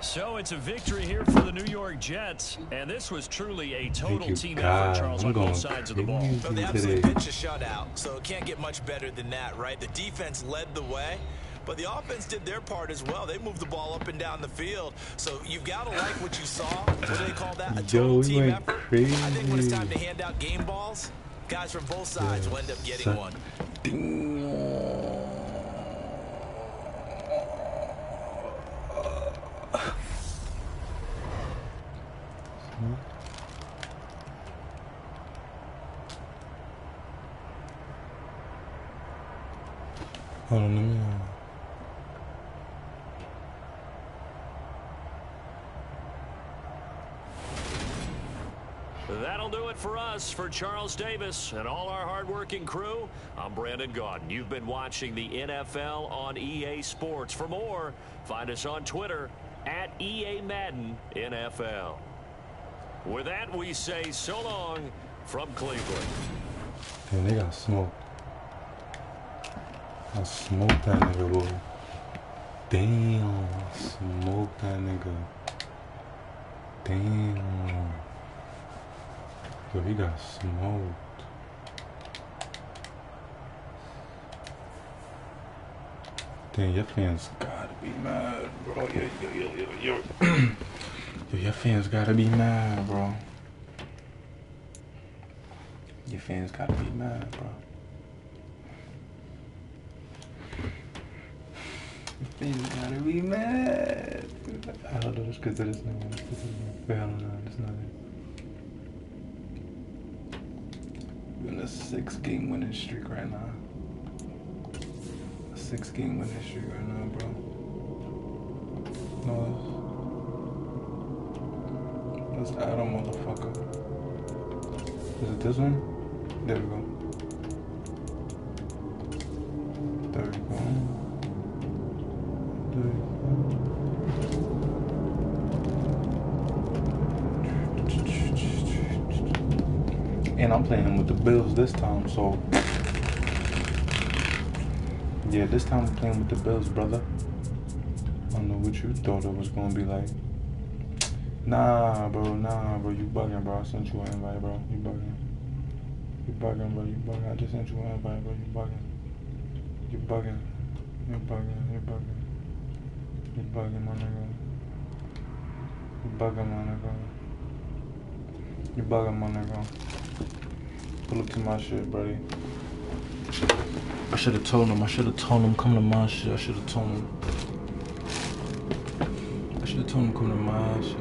So it's a victory here for the New York Jets, and this was truly a total team effort, Charles, on both sides of the ball. Well, they absolutely pitched a shutout, so it can't get much better than that, right? The defense led the way, but the offense did their part as well. They moved the ball up and down the field, so you've got to like what you saw. What do they call that? A total team effort? Crazy. I think when it's time to hand out game balls, guys from both sides will end up getting one. Hold on, let me That'll do it for us. For Charles Davis and all our hardworking crew, I'm Brandon Gaudin. You've been watching the NFL on EA Sports. For more, find us on Twitter at EA Madden NFL. With that, we say so long from Cleveland. Damn, they got smoked. I smoked that nigga, boy. Damn, smoked that nigga. Damn. Yo, he got smoked. Damn, your fans gotta be mad, bro. Yo. Yo, your fans gotta be mad, bro. Your fans gotta be mad, bro. Your fans gotta be mad. I don't know, it's because there's no one. I don't know, there's nothing. We're in a 6-game winning streak right now. A 6-game winning streak right now, bro. No, let's add a motherfucker. Is it this one? There we go. There we go. There we go. And I'm playing him with the Bills this time, so yeah, this time I'm playing with the Bills, brother. I don't know what you thought it was gonna be like. Nah, bro, you bugging, bro. I sent you an invite, bro. You bugging, bro. You bugging. I just sent you an invite, bro. You bugging. You bugging. You bugging. You bugging. You bugging, my nigga. You bugging, my nigga. You bugging, my nigga. Pull up to my shit, buddy. I should have told him. Come to my shit. I should have told him. Come to my shit.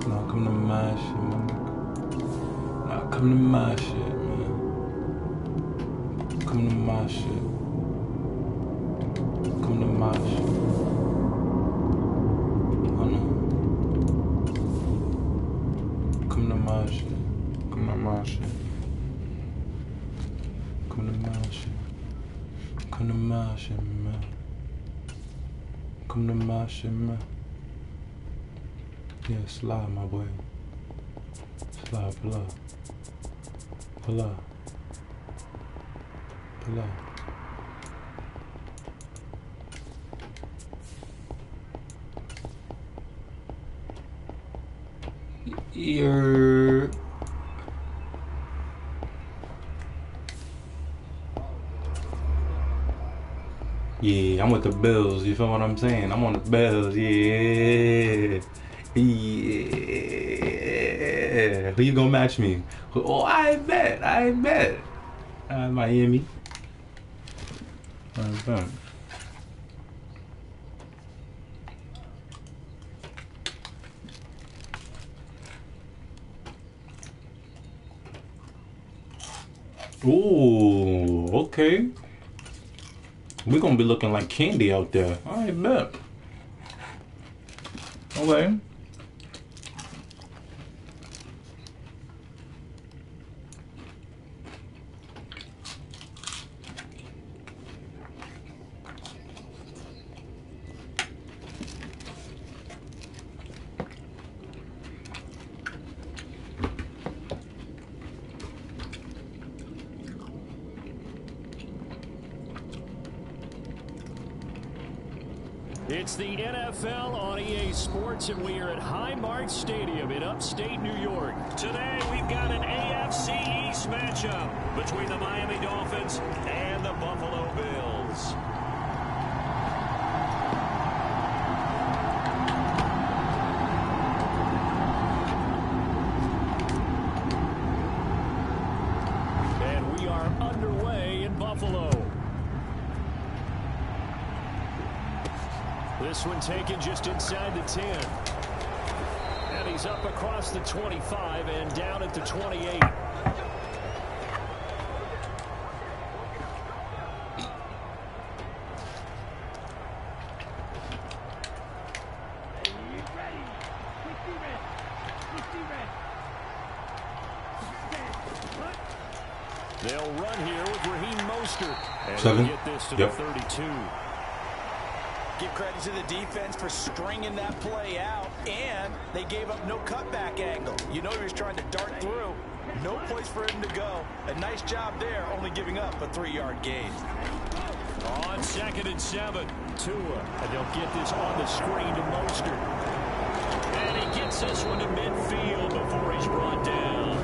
Nah, come to my shit, my nigga. Nah, come to my shit, man. Come to my shit. Come to my shit. Oh no. Come to my shit. Come to my shit. Come to my shit. Come to my shit, man. Come to my shit, man. Yeah, slide, my boy. Slide, pull up. Pull up. Pull up. You're... Yeah, I'm with the Bills, you feel what I'm saying? I'm on the Bills, yeah. Yeah. Who you gonna match me? Oh, I bet. Miami. I bet. Ooh, okay. We're gonna be looking like candy out there. I bet. Okay. It's the NFL on EA Sports, and we are at Highmark Stadium in upstate New York. Today, we've got an AFC East matchup between the Miami Dolphins and the Buffalo Bills. And we are underway in Buffalo. This one taken just inside the 10. And he's up across the 25 and down at the 28. They'll run here with Raheem Mostert. And Seven. Get this to the 32. Give credit to the defense for stringing that play out, and they gave up no cutback angle. You know he was trying to dart through. No place for him to go. A nice job there, only giving up a 3-yard gain. On 2nd and 7, Tua. And they'll get this on the screen to Mostert. And he gets this one to midfield before he's brought down.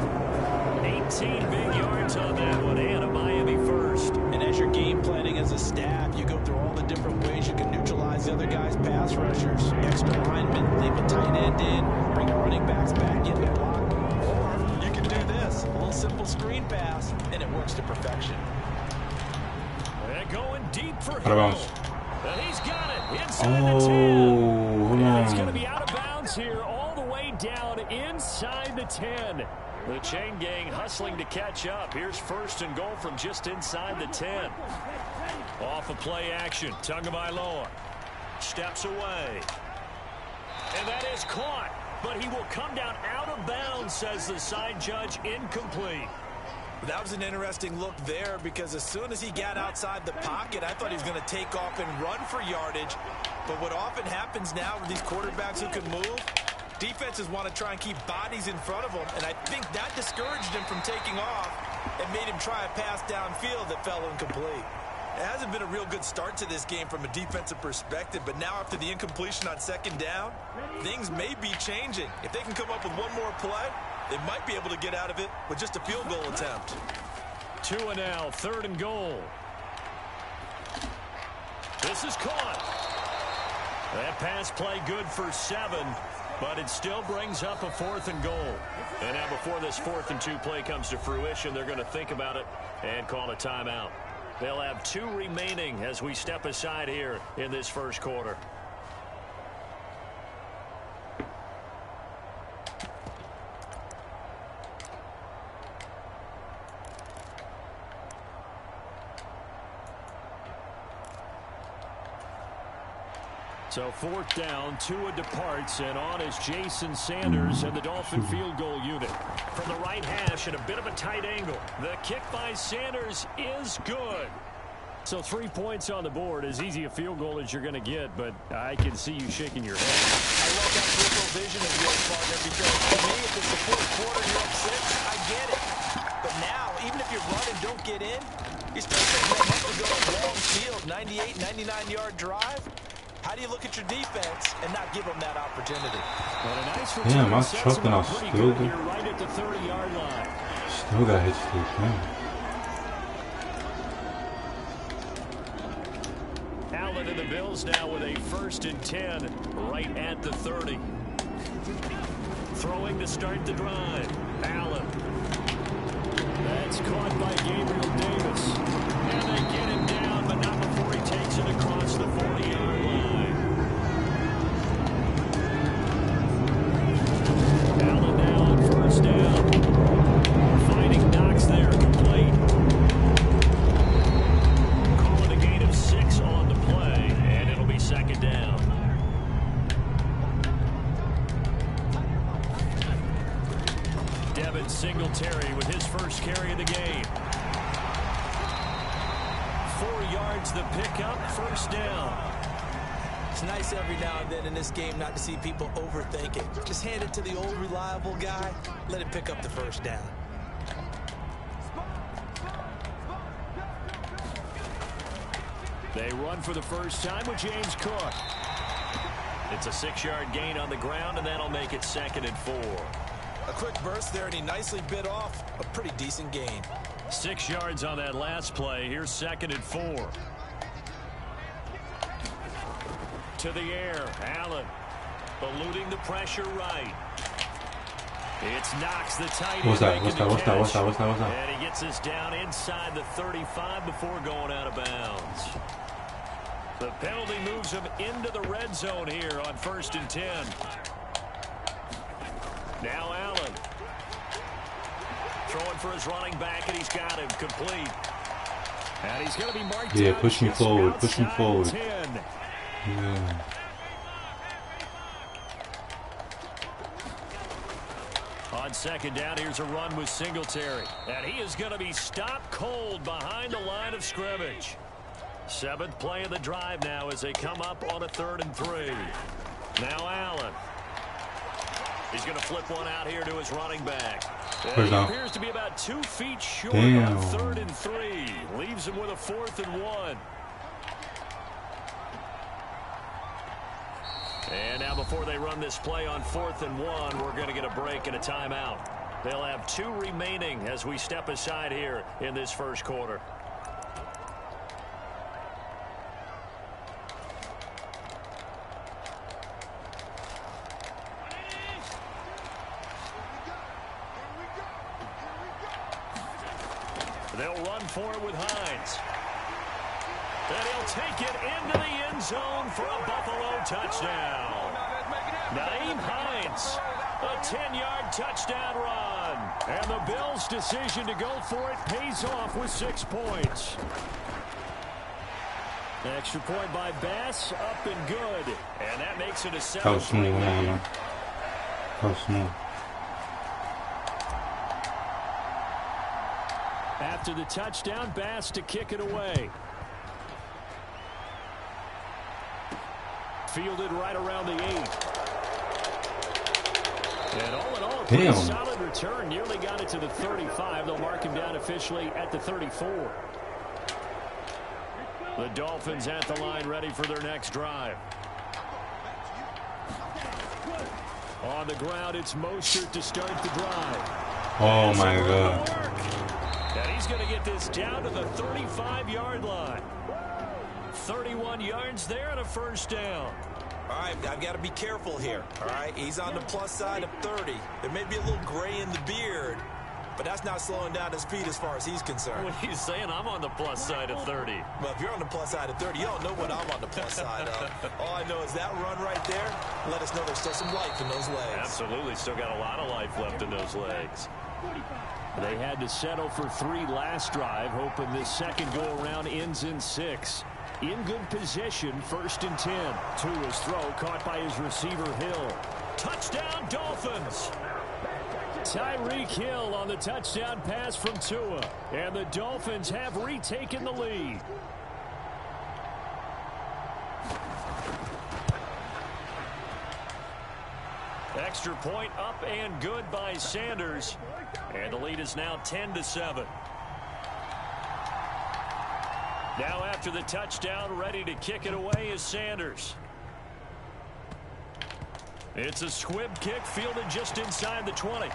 18 big yards on that one, and a Miami first. And as you're game planning as a staff, you go through all the different ways you can neutralize the other guy's pass rushers. Extra linemen, leave a tight end in, bring the running backs back in to block. Or you can do this, a little simple screen pass, and it works to perfection. They're going deep for Out of Hill. bounds. And he's got it inside the 10. Hold And he's on. going to be out of bounds here all the way down inside the 10. The chain gang hustling to catch up. Here's 1st and goal from just inside the 10. Off of play action. Tagovailoa steps away. And that is caught. But he will come down out of bounds, says the side judge. Incomplete. That was an interesting look there because as soon as he got outside the pocket, I thought he was going to take off and run for yardage. But what often happens now with these quarterbacks who can move, defenses want to try and keep bodies in front of them, and I think that discouraged him from taking off and made him try a pass downfield that fell incomplete. It hasn't been a real good start to this game from a defensive perspective, but now after the incompletion on 2nd down, things may be changing. If they can come up with one more play, they might be able to get out of it with just a field goal attempt. Tua now, 3rd and goal. This is caught. That pass play good for 7, but it still brings up a 4th and goal. And now before this 4th and 2 play comes to fruition, they're going to think about it and call a timeout. They'll have 2 remaining as we step aside here in this first quarter. So 4th down, Tua departs, and on is Jason Sanders and the Dolphin field goal unit. From the right hash at a bit of a tight angle. The kick by Sanders is good. So 3 points on the board, as easy a field goal as you're going to get, but I can see you shaking your head. I love that peripheral vision of yours, partner, because to me, if it's the 4th quarter, you're up 6, I get it. But now, even if you run and don't get in, you're still taking that much to go a long field, 98, 99-yard drive. How do you look at your defense and not give them that opportunity? Damn, I was choking off still. Right at the 30-yard line. Still got hit still. Allen and the Bills now with a 1st and 10 right at the 30. Throwing to start the drive. Allen. That's caught by Gabriel Davis. And they get him down, but not before he takes it across the 40-yard line. Allen now on 1st down. Finding Knox there, complete. Call it a gain of 6 on the play, and it'll be 2nd down. Devin Singletary with his first carry of the game. 4 yards the pickup, 1st down. It's nice every now and then in this game not to see people overthink it. Just hand it to the old reliable guy, let it pick up the 1st down. They run for the first time with James Cook. It's a 6-yard gain on the ground, and that'll make it 2nd and 4. A quick burst there, and he nicely bit off a pretty decent gain. 6 yards on that last play. Here's 2nd and 4. To the air, Allen eluding the pressure right. It's Knox, the tight end. What's that? And he gets us down inside the 35 before going out of bounds. The penalty moves him into the red zone here on 1st and 10. Now Allen. Throwing for his running back, and he's got him complete. And he's going to be marked Yeah, down push me just forward, push me outside forward. 10. Yeah. On 2nd down, here's a run with Singletary. And he is going to be stopped cold behind the line of scrimmage. 7th play of the drive now as they come up on a 3rd and 3. Now Allen. He's going to flip one out here to his running back. And he appears to be about 2 feet short on 3rd and 3. Leaves him with a 4th and 1. And now before they run this play on 4th and 1, we're going to get a break and a timeout. They'll have 2 remaining as we step aside here in this first quarter. They'll run for it with Hines. And he'll take it into the end zone for a Buffalo touchdown. Naeem Hines, a 10-yard touchdown run. And the Bills' decision to go for it pays off with 6 points. An extra point by Bass, up and good. And that makes it a 7-point lead. How smooth. After the touchdown, Bass to kick it away. Fielded right around the 8. And all in all, a pretty solid return. Nearly got it to the 35. They'll mark him down officially at the 34. The Dolphins at the line ready for their next drive. On the ground, it's Mostert to start the drive. Oh my God. And he's going to get this down to the 35-yard line. 31 yards there and a first down. All right, I've got to be careful here. All right, he's on the plus side of 30. There may be a little gray in the beard, but that's not slowing down his speed as far as he's concerned. What are you saying? I'm on the plus side of 30. Well, if you're on the plus side of 30, you don't know what I'm on the plus side of. All I know is that run right there let us know there's still some life in those legs. Absolutely, still got a lot of life left in those legs. They had to settle for 3 last drive, hoping this second go-around ends in 6. In good position, 1st and 10. Tua's throw caught by his receiver, Hill. Touchdown, Dolphins! Tyreek Hill on the touchdown pass from Tua. And the Dolphins have retaken the lead. Extra point up and good by Sanders. And the lead is now 10-7. Now after the touchdown, ready to kick it away is Sanders. It's a squib kick fielded just inside the 20. And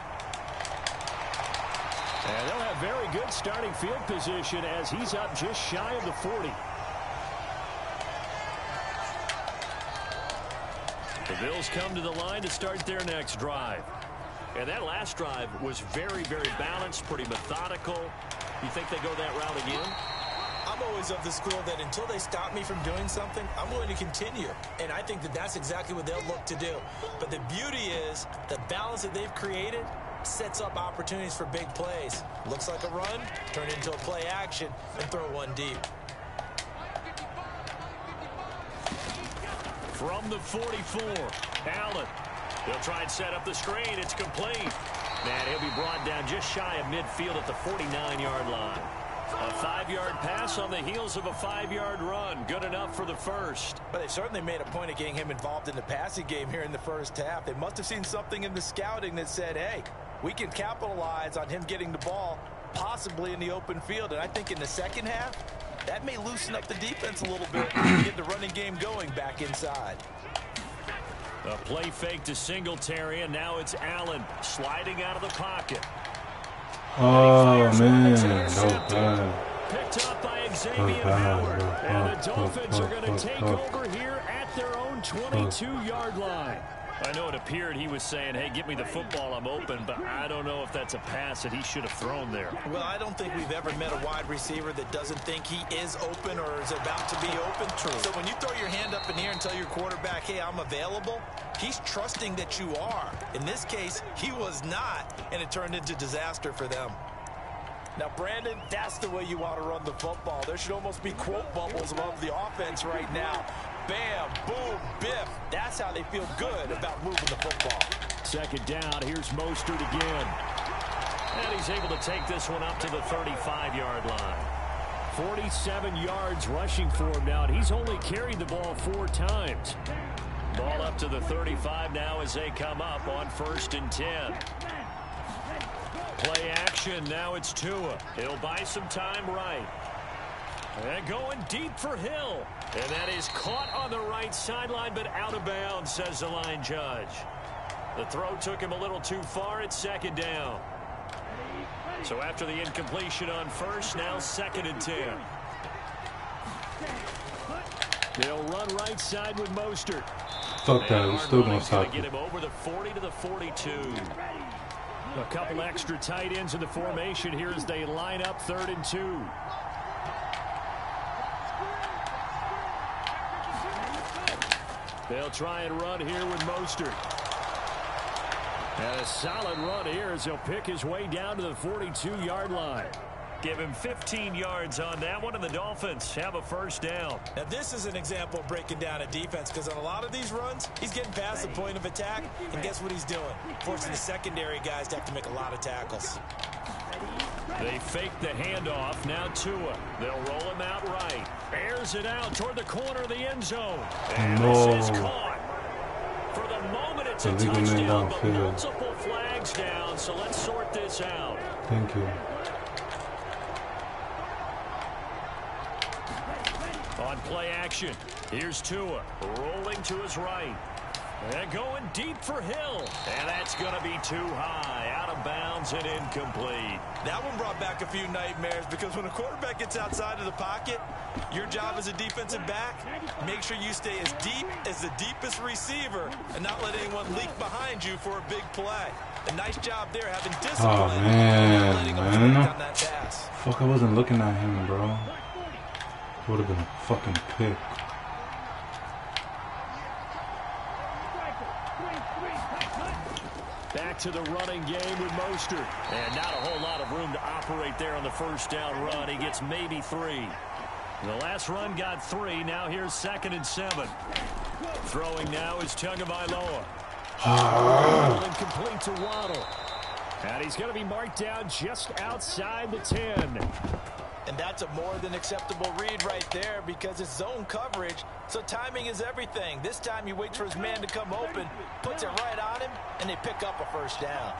they'll have very good starting field position as he's up just shy of the 40. The Bills come to the line to start their next drive. And that last drive was very, very balanced, pretty methodical. You think they go that route again? I'm always of the school that until they stop me from doing something, I'm going to continue. And I think that that's exactly what they'll look to do. But the beauty is the balance that they've created sets up opportunities for big plays. Looks like a run, turn it into a play action, and throw one deep. From the 44, Allen. They'll try and set up the screen. It's complete. And he'll be brought down just shy of midfield at the 49-yard line. A 5-yard pass on the heels of a 5-yard run. Good enough for the first. But they certainly made a point of getting him involved in the passing game here in the first half. They must have seen something in the scouting that said, hey, we can capitalize on him getting the ball possibly in the open field. And I think in the second half, that may loosen up the defense a little bit and get the running game going back inside. A play fake to Singletary, and now it's Allen sliding out of the pocket. Oh, man. No bad. Picked up by Xavier Howard. And the Dolphins are going to take over here at their own 22-yard line. I know it appeared he was saying, hey, give me the football, I'm open, but I don't know if that's a pass that he should have thrown there. Well, I don't think we've ever met a wide receiver that doesn't think he is open or is about to be open. True. So when you throw your hand up in the air and tell your quarterback, hey, I'm available, he's trusting that you are. In this case, he was not, and it turned into disaster for them. Now, Brandon, that's the way you want to run the football. There should almost be quote bubbles above the offense right now. Bam, boom, biff. That's how they feel good about moving the football. Second down, here's Mostert again. And he's able to take this one up to the 35-yard line. 47 yards rushing for him now, and he's only carried the ball 4 times. Ball up to the 35 now as they come up on 1st and 10. Play action, now it's Tua. He'll buy some time right. And going deep for Hill. And that is caught on the right sideline, but out of bounds, says the line judge. The throw took him a little too far. It's 2nd down. So after the incompletion on 1st, now 2nd and 10. They'll run right side with Mostert. Fuck that, we're still going to stop get him over the 40 to the 42. A couple extra tight ends in the formation here as they line up 3rd and 2. They'll try and run here with Mostert. And a solid run here as he'll pick his way down to the 42-yard line. Give him 15 yards on that one, and the Dolphins have a 1st down. Now, this is an example of breaking down a defense, because on a lot of these runs, he's getting past the point of attack, and guess what he's doing? Forcing the secondary guys to have to make a lot of tackles. They fake the handoff. Now Tua. They'll roll him out right. Airs it out toward the corner of the end zone. And this is caught. For the moment, it's a touchdown, but multiple flags down, so let's sort this out. Thank you. On play action, here's Tua, rolling to his right. And going deep for Hill. And that's going to be too high. Out of bounds and incomplete. That one brought back a few nightmares because when a quarterback gets outside of the pocket, your job as a defensive back, make sure you stay as deep as the deepest receiver and not let anyone leak behind you for a big play. A nice job there having discipline. Oh, man. On that pass. Fuck, I wasn't looking at him, bro. It would have been a fucking pick. Back to the running game with Mostert. And not a whole lot of room to operate there on the first down run. He gets maybe 3. The last run got 3. Now here's 2nd and 7. Throwing now is Tagovailoa. Incomplete to Waddle. And he's going to be marked down just outside the 10. And that's a more than acceptable read right there because it's zone coverage, so timing is everything. This time he waits for his man to come open, puts it right on him, and they pick up a first down.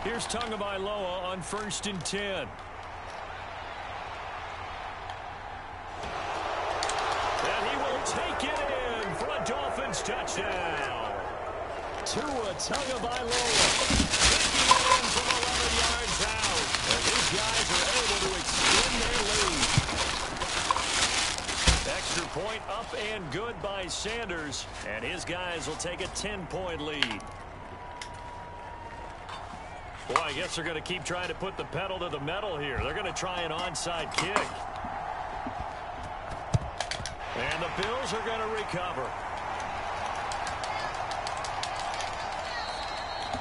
Here's Tagovailoa on 1st and 10. And he will take it in for a Dolphins touchdown. Tua Tagovailoa taking it in from 11 yards out. And these guys are able to extend their lead. Extra point up and good by Sanders. And his guys will take a 10-point lead. Boy, I guess they're going to keep trying to put the pedal to the metal here. They're going to try an onside kick. And the Bills are going to recover.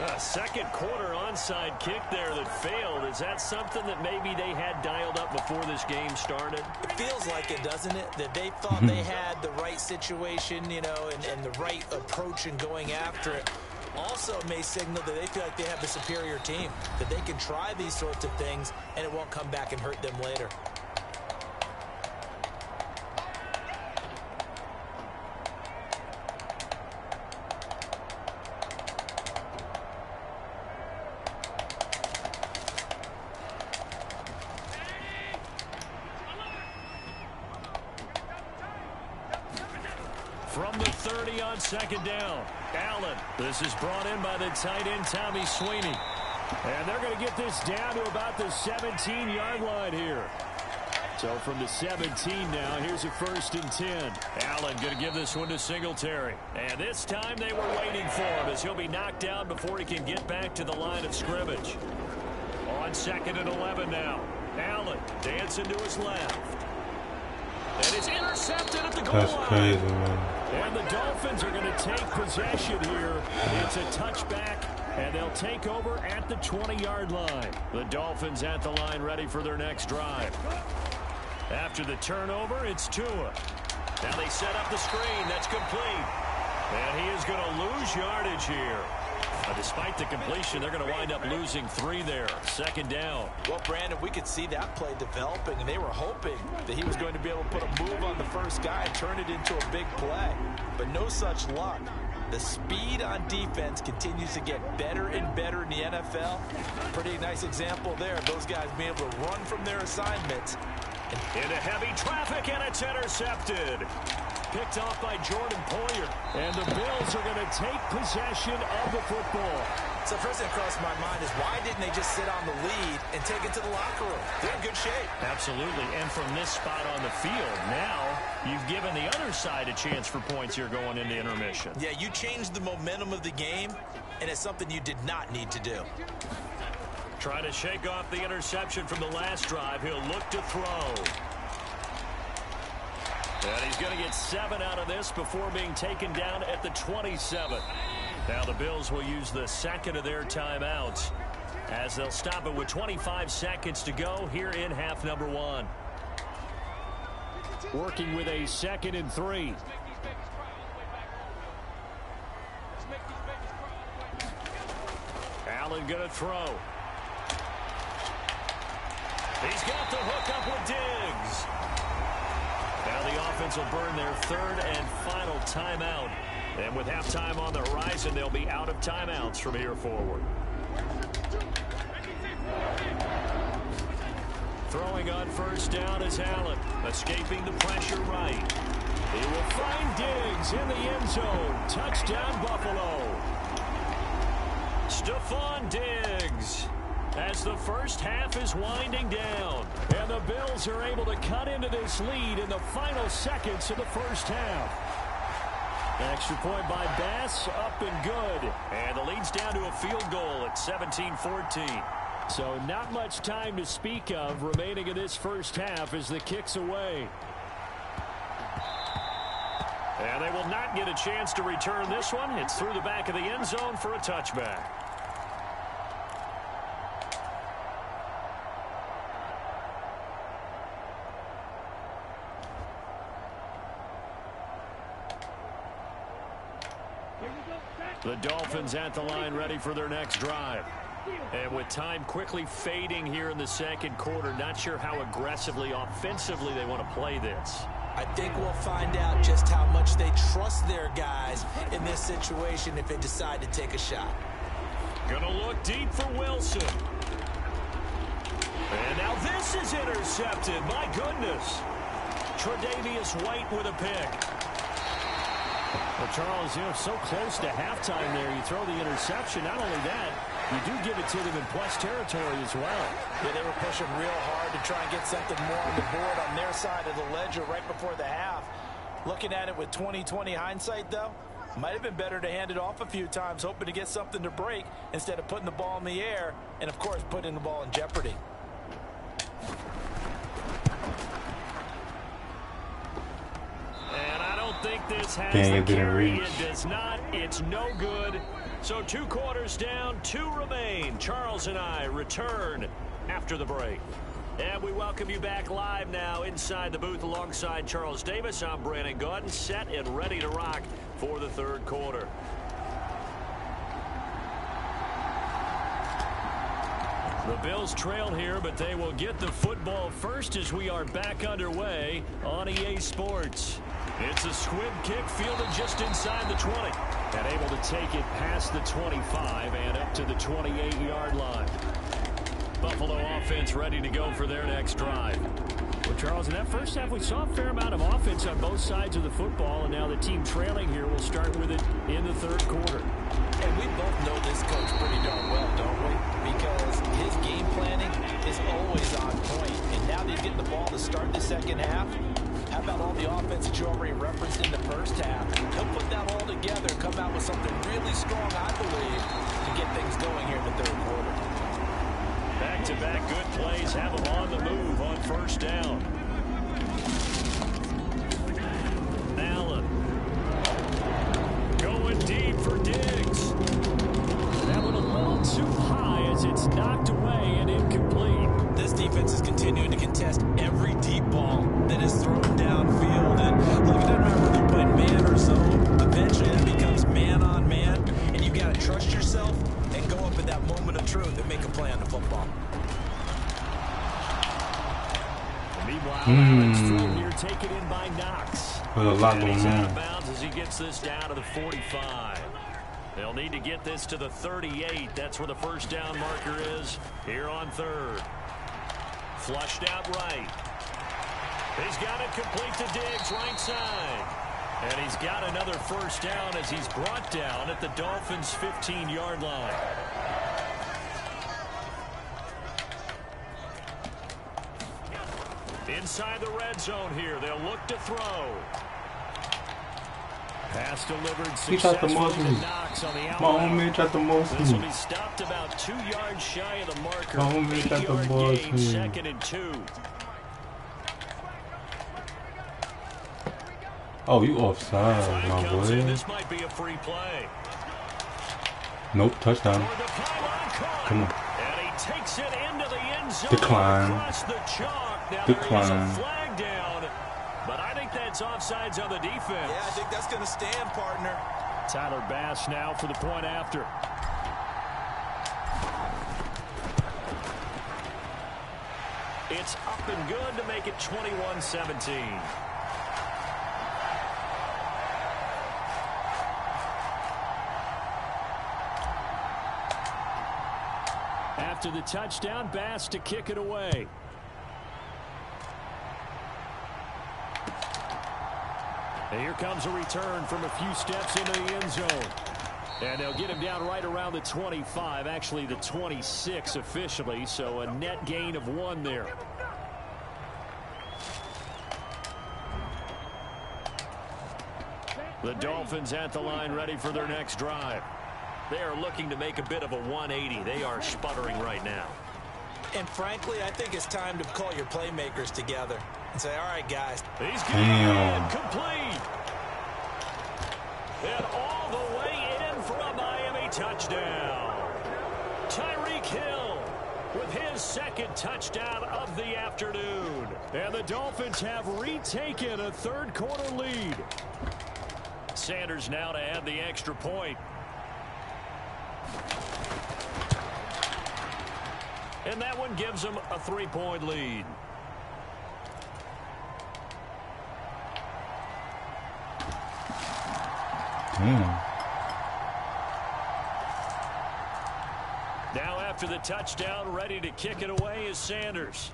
A second quarter onside kick there that failed. Is that something that maybe they had dialed up before this game started? It feels like it, doesn't it? That they thought they had the right situation, you know, and the right approach in going after it. Also may signal that they feel like they have the superior team, that they can try these sorts of things and it won't come back and hurt them later. From the 30 on 2nd down. Allen. This is brought in by the tight end, Tommy Sweeney. And they're going to get this down to about the 17-yard line here. So from the 17 now, here's a 1st and 10. Allen going to give this one to Singletary. And this time they were waiting for him as he'll be knocked down before he can get back to the line of scrimmage. On 2nd and 11 now. Allen dancing to his left. And it's intercepted at the goal line. That's crazy, man. And the Dolphins are going to take possession here. It's a touchback, and they'll take over at the 20-yard line. The Dolphins at the line ready for their next drive. After the turnover, it's Tua. Now they set up the screen. That's complete. And he is going to lose yardage here. Despite the completion, they're going to wind up losing 3 there. 2nd down. Well, Brandon, we could see that play developing, and they were hoping that he was going to be able to put a move on the first guy and turn it into a big play. But no such luck. The speed on defense continues to get better and better in the NFL. Pretty nice example there. Those guys being able to run from their assignments. Into heavy traffic, and it's intercepted. Picked off by Jordan Poyer. And the Bills are going to take possession of the football. So first thing that crossed my mind is why didn't they just sit on the lead and take it to the locker room? They're in good shape. Absolutely. And from this spot on the field, now you've given the other side a chance for points here going into intermission. Yeah, you changed the momentum of the game, and it's something you did not need to do. Trying to shake off the interception from the last drive. He'll look to throw. And he's going to get 7 out of this before being taken down at the 27. Now the Bills will use the second of their timeouts as they'll stop it with 25 seconds to go here in half number 1. Working with a 2nd and 3. Allen going to throw. He's got the hook up with Diggs. Now the offense will burn their 3rd and final timeout. And with halftime on the horizon, they'll be out of timeouts from here forward. Throwing on 1st down is Allen. Escaping the pressure right. He will find Diggs in the end zone. Touchdown, Buffalo. Stephon Diggs as the first half is winding down. And the Bills are able to cut into this lead in the final seconds of the first half. Extra point by Bass, up and good. And the lead's down to a field goal at 17-14. So not much time to speak of remaining in this first half as the kick's away. And they will not get a chance to return this one. It's through the back of the end zone for a touchback. The Dolphins at the line ready for their next drive. And with time quickly fading here in the second quarter, not sure how aggressively, offensively they want to play this. I think we'll find out just how much they trust their guys in this situation if they decide to take a shot. Gonna look deep for Wilson. And now this is intercepted. My goodness. Tre'Davious White with a pick. Well, Charles, you know, so close to halftime there. You throw the interception. Not only that, you do give it to them in plus territory as well. Yeah, they were pushing real hard to try and get something more on the board on their side of the ledger right before the half. Looking at it with 20/20 hindsight, though, might have been better to hand it off a few times, hoping to get something to break instead of putting the ball in the air and, of course, putting the ball in jeopardy. And I don't think this has the carry. It does not. It's no good. So 2 quarters down, 2 remain. Charles and I return after the break. And we welcome you back live now inside the booth alongside Charles Davis. I'm Brandon Gaudin, set and ready to rock for the third quarter. The Bills trail here, but they will get the football first as we are back underway on EA Sports. It's a squib kick fielded just inside the 20. And able to take it past the 25 and up to the 28-yard line. Buffalo offense ready to go for their next drive. Well, Charles, in that first half, we saw a fair amount of offense on both sides of the football, and now the team trailing here will start with it in the third quarter. And we both know this coach pretty darn well, don't we? Because his game planning is always on point. And now they get the ball to start the second half. How about all the offense that you already referenced in the first half? He'll put that all together, come out with something really strong, I believe, to get things going here in the third quarter. Back-to-back good plays have them on the move on first down. Allen. Going deep for Diggs. That one a little too high as it's knocked away and incomplete. This defense is continuing to contest every deep ball that is thrown downfield. And look, it doesn't matter whether you're playing man or zone. Eventually it becomes man on man, and you got to trust yourself and go up in that moment of truth and make a play on the football. Meanwhile, Allen's throw here taken in by Knox. There's a lot going He's out on. of bounds as he gets this down to the 45. They'll need to get this to the 38. That's where the first down marker is here on third. Flushed out right. He's got it complete to Diggs, right side. And he's got another first down as he's brought down at the Dolphins' 15-yard line. Inside the red zone here, they'll look to throw. Pass delivered successfully to Knox on the outside. This will be stopped about 2 yards shy of the marker. 8-yard gain, 2nd and 2. Oh, you offside, my boy. This might be a free play. Nope, touchdown. Come on. And he takes it into the end zone. Decline. Across the chalk. Now Decline. there is a flag down, but I think that's offsides on the defense. Yeah, I think that's going to stand, partner. Tyler Bass now for the point after. It's up and good to make it 21-17. After the touchdown, Bass to kick it away. And here comes a return from a few steps into the end zone. And they'll get him down right around the 25, actually the 26 officially, so a net gain of 1 there. The Dolphins at the line ready for their next drive. They are looking to make a bit of a 180. They are sputtering right now. And frankly, I think it's time to call your playmakers together and say, all right, guys. He's getting complete. And all the way in for a Miami touchdown. Tyreek Hill with his second touchdown of the afternoon. And the Dolphins have retaken a third-quarter lead. Sanders now to add the extra point. And that one gives them a 3-point lead. Now after the touchdown, ready to kick it away is Sanders.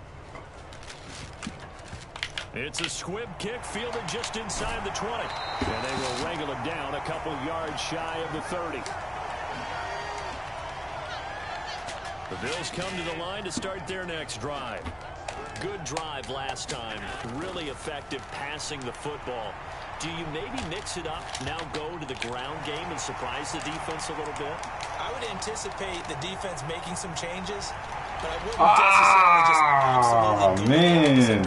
It's a squib kick fielded just inside the 20. And they will wrangle him down a couple yards shy of the 30. The Bills come to the line to start their next drive. Good drive last time. Really effective passing the football. Do you maybe mix it up, now go to the ground game and surprise the defense a little bit? I would anticipate the defense making some changes, but I wouldn't necessarily just absolutely man,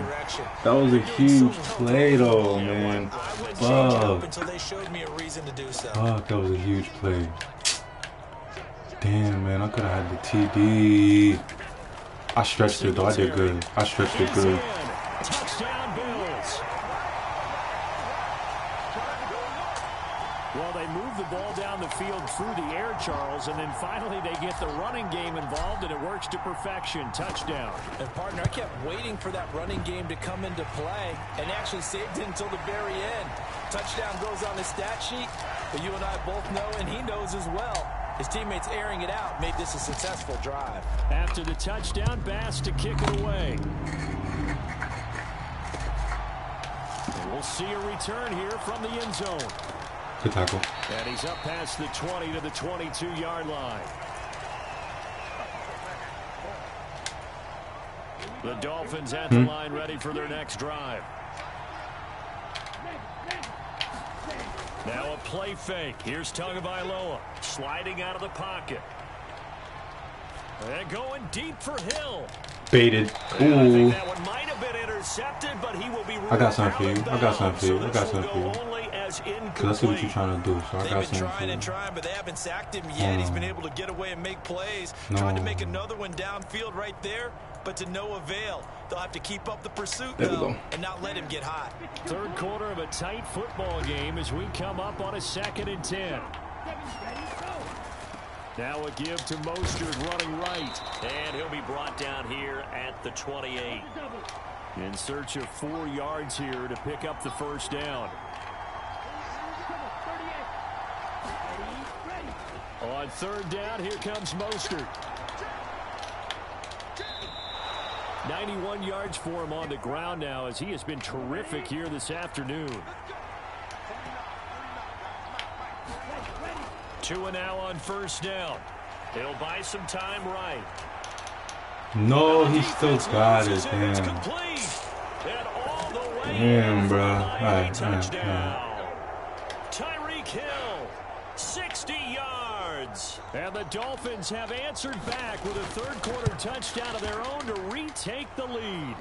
that was a huge play though, man. Fuck. Until they showed me a reason to do so. Fuck, that was a huge play. Damn, man, I could have had the TD. I stretched it though. I did good. I stretched it good. Touchdown Bills. Well, they move the ball down the field through the air, Charles, and then finally they get the running game involved, and it works to perfection. Touchdown. And, partner, I kept waiting for that running game to come into play and actually saved it until the very end. Touchdown goes on the stat sheet, but you and I both know, and he knows as well, his teammates airing it out made this a successful drive. After the touchdown, Bass to kick it away. And we'll see a return here from the end zone. Good tackle. And he's up past the 20 to the 22-yard line. The Dolphins at the line ready for their next drive. Now a play fake. Here's Tagovailoa sliding out of the pocket. And going deep for Hill. Baited. And I Ooh. think that one might have been intercepted, but he will be I got something for you. ruled I got something for you. out, I got so something for you. this will go only as Cause I see what you're trying to do, so I They've got been something for trying you. and trying, but they haven't sacked him yet. He's been able to get away and make plays. Tried to make another one downfield right there, but to no avail. They'll have to keep up the pursuit, though, and not let him get hot. Third quarter of a tight football game as we come up on a 2nd and 10. Now a give to Mostert running right. And he'll be brought down here at the 28. In search of 4 yards here to pick up the first down. On 3rd down, here comes Mostert. 91 yards for him on the ground now as he has been terrific here this afternoon. 2 and now on 1st down. He'll buy some time right. No, he still got it, damn. Damn, bro. Alright, Tyreek Hill, 60 yards. And the Dolphins have answered back with a 3rd quarter touchdown of their own to retake the lead.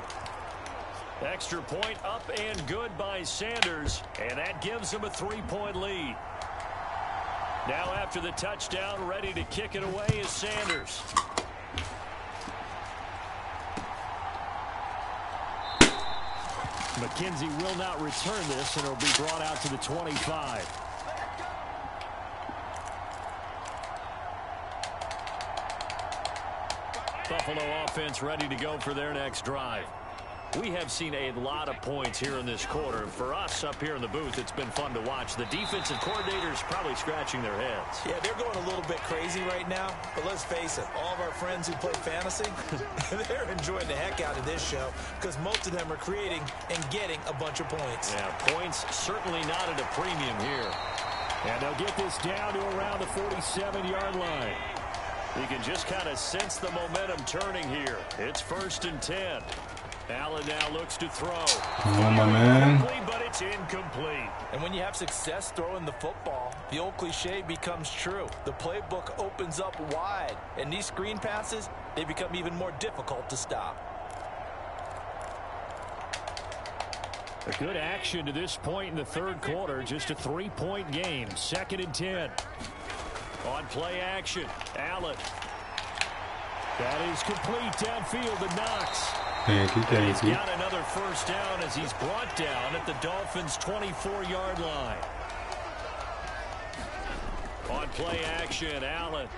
Extra point up and good by Sanders, and that gives them a 3-point lead. Now after the touchdown, ready to kick it away is Sanders. McKenzie will not return this, and it'll be brought out to the 25. Buffalo offense ready to go for their next drive. We have seen a lot of points here in this quarter. For us up here in the booth, it's been fun to watch. The defensive coordinators probably scratching their heads. Yeah, they're going a little bit crazy right now. But let's face it, all of our friends who play fantasy, they're enjoying the heck out of this show because most of them are creating and getting a bunch of points. Yeah, points certainly not at a premium here. And they'll get this down to around the 47-yard line. You can just kind of sense the momentum turning here. It's 1st and 10. Allen now looks to throw. Come on, my man. Quickly, but it's incomplete. And when you have success throwing the football, the old cliche becomes true. The playbook opens up wide, and these screen passes, they become even more difficult to stop. A good action to this point in the third quarter. Just a 3-point game. 2nd and 10. On play action, Allen. That is complete downfield to Knox. He's got another first down as he's brought down at the Dolphins' 24-yard line. On play action, Allen.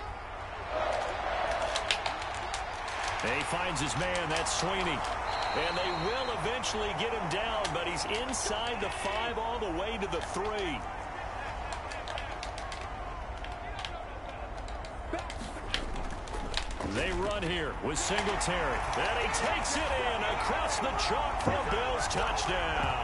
He finds his man, that's Sweeney. And they will eventually get him down, but he's inside the 5 all the way to the 3. They run here with Singletary. And he takes it in across the chalk for a Bills touchdown.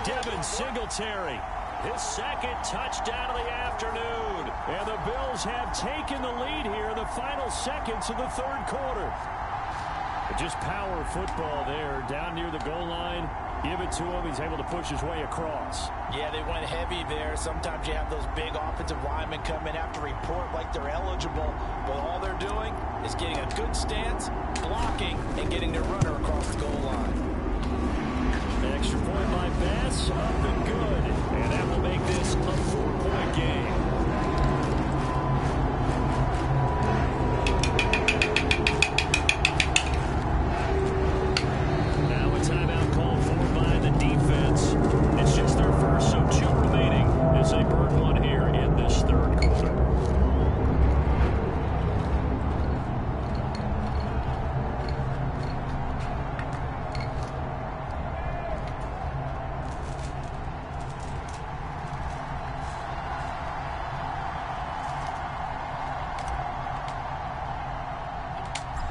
Devin Singletary, his 2nd touchdown of the afternoon. And the Bills have taken the lead here in the final seconds of the third quarter. Just power football there down near the goal line. Give it to him. He's able to push his way across. Yeah, they went heavy there. Sometimes you have those big offensive linemen come in after report like they're eligible. But all they're doing is getting a good stance, blocking, and getting their runner across the goal line. An extra point by Bass. Up and good. And that will make this a 4-point game.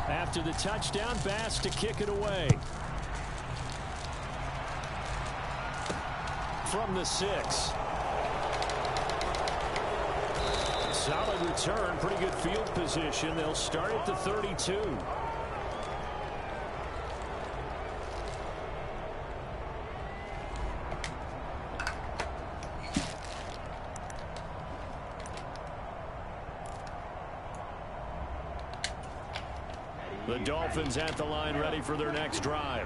After the touchdown, Bass to kick it away. From the 6. Solid return, pretty good field position. They'll start at the 32. The Dolphins at the line, ready for their next drive.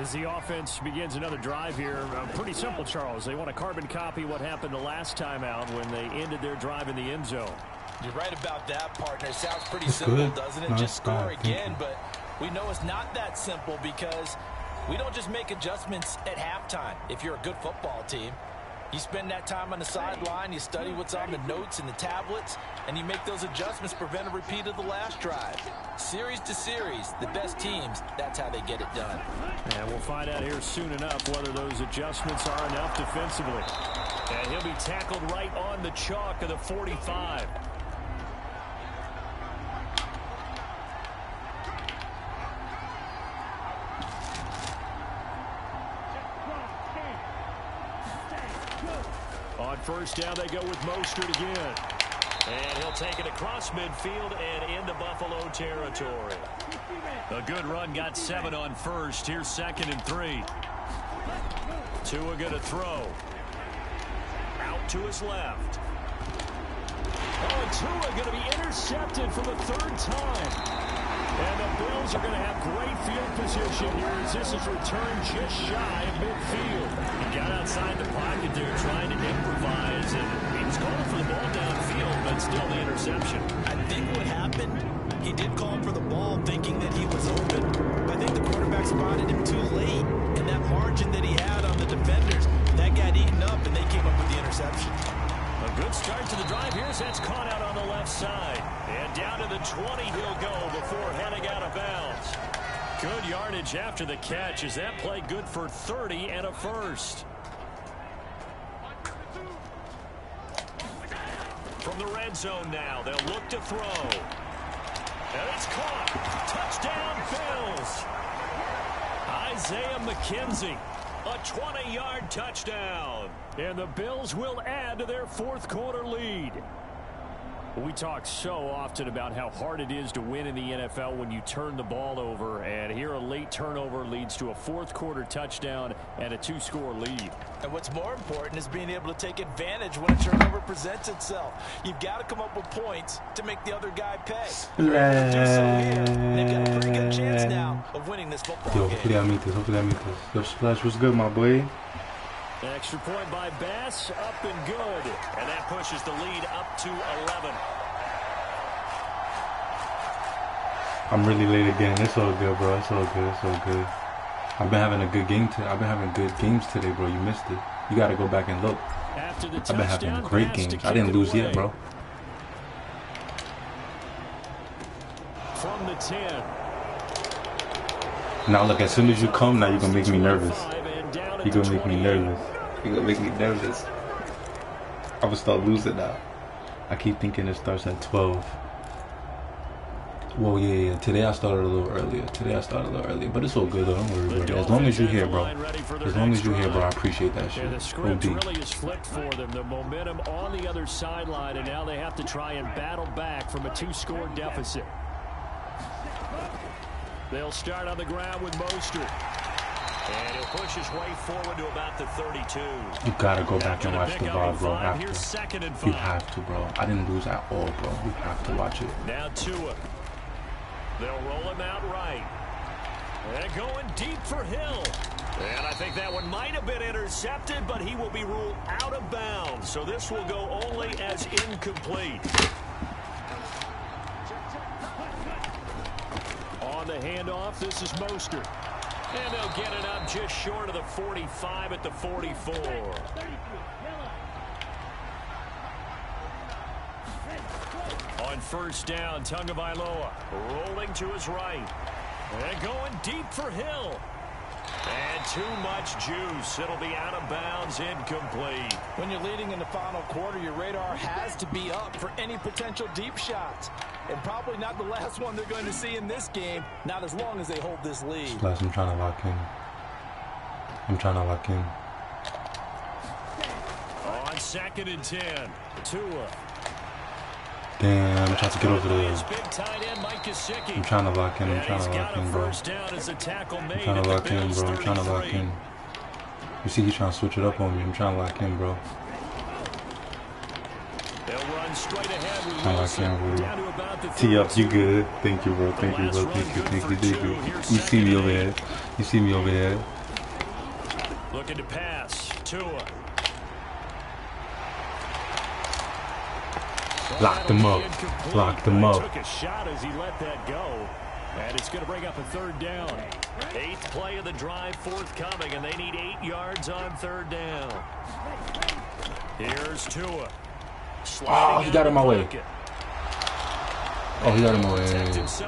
As the offense begins another drive here, pretty simple, Charles. They want to carbon copy what happened the last time out when they ended their drive in the end zone. You're right about that, partner. It sounds pretty simple, doesn't it? Just score again, but we know it's not that simple because we don't just make adjustments at halftime. If you're a good football team, you spend that time on the sideline, you study what's on the notes and the tablets, and you make those adjustments to prevent a repeat of the last drive. Series to series, the best teams, that's how they get it done. And we'll find out here soon enough whether those adjustments are enough defensively. And he'll be tackled right on the chalk of the 45. On first down, they go with Mostert again. And he'll take it across midfield and into Buffalo territory. A good run, got 7 on first. Here's 2nd and 3. Tua going to throw. Out to his left. Oh, and Tua going to be intercepted for the 3rd time. And the Bills are going to have great field position here as this is returned just shy of midfield. He got outside the pocket there trying to improvise, and he was calling for the ball downfield, but still the interception. I think what happened, he did call for the ball thinking that he was open, but I think the quarterback spotted him too late, and that margin that he had on the defenders, that got eaten up, and they came up with the interception. A good start to the drive. Here's that's caught out on the left side. And down to the 20 he'll go before heading out of bounds. Good yardage after the catch. Is that play good for 30 and a first? From the red zone now, they'll look to throw. And it's caught. Touchdown, Bills. Isaiah McKenzie, a 20-yard touchdown. And the Bills will add to their fourth quarter lead. We talk so often about how hard it is to win in the NFL when you turn the ball over, and here a late turnover leads to a fourth quarter touchdown and a 2-score lead. And what's more important is being able to take advantage when a turnover presents itself. You've got to come up with points to make the other guy pay. Do so here. They've got a pretty good chance now of winning this football game. Hopefully I meet this. Yo, Splash, what's good, my boy? Extra point by Bass, up and good. And that pushes the lead up to 11. I'm really late again. It's all good, bro. It's all good. It's all good. I've been having a good game today. I've been having good games today, bro. You missed it. You got to go back and look. After the I've been having touchdown great pass games. to I didn't kick it lose yet, away. bro. From the 10. Now, look, as soon as you come, now you're going to make me nervous. You're going to make me nervous. You're going to make me nervous. I'm going to start losing now. I keep thinking it starts at 12. Well, yeah. Today I started a little earlier. But it's all good, though. Don't worry about it. As long as you're here, bro. As long as you're here, bro, I appreciate that shit. Yeah, the script really is flipped for them. The momentum on the other sideline, and now they have to try and battle back from a 2-score deficit. They'll start on the ground with Mostert. And he'll push his way forward to about the 32. You gotta go back and watch the VOD, bro. Here's 2nd and 5. You have to, bro. I didn't lose at all, bro. You have to watch it. Now Tua. They'll roll him out right. And going deep for Hill. And I think that one might have been intercepted, but he will be ruled out of bounds. So this will go only as incomplete. On the handoff, this is Mostert. And they'll get it up just short of the 45 at the 44. On first down, Tagovailoa rolling to his right. And going deep for Hill. And too much juice. It'll be out of bounds, incomplete. When you're leading in the final quarter, your radar has to be up for any potential deep shots. And probably not the last one they're going to see in this game, not as long as they hold this lead. Plus, I'm trying to lock in. On 2nd and 10, Tua. Damn, I'm trying to get over there. I'm trying to lock in. bro. I'm trying to lock in. You see, he's trying to switch it up on me. I'm trying to lock in, bro. They'll run straight ahead with Tee up, you good. Thank you, bro. Thank you. You see me over here. Looking to pass. Tua. Locked him up. Took a shot as he let that go. And it's going to bring up a 3rd down. 8th play of the drive forthcoming, and they need 8 yards on 3rd down. Here's Tua. Oh, he got in my way. It's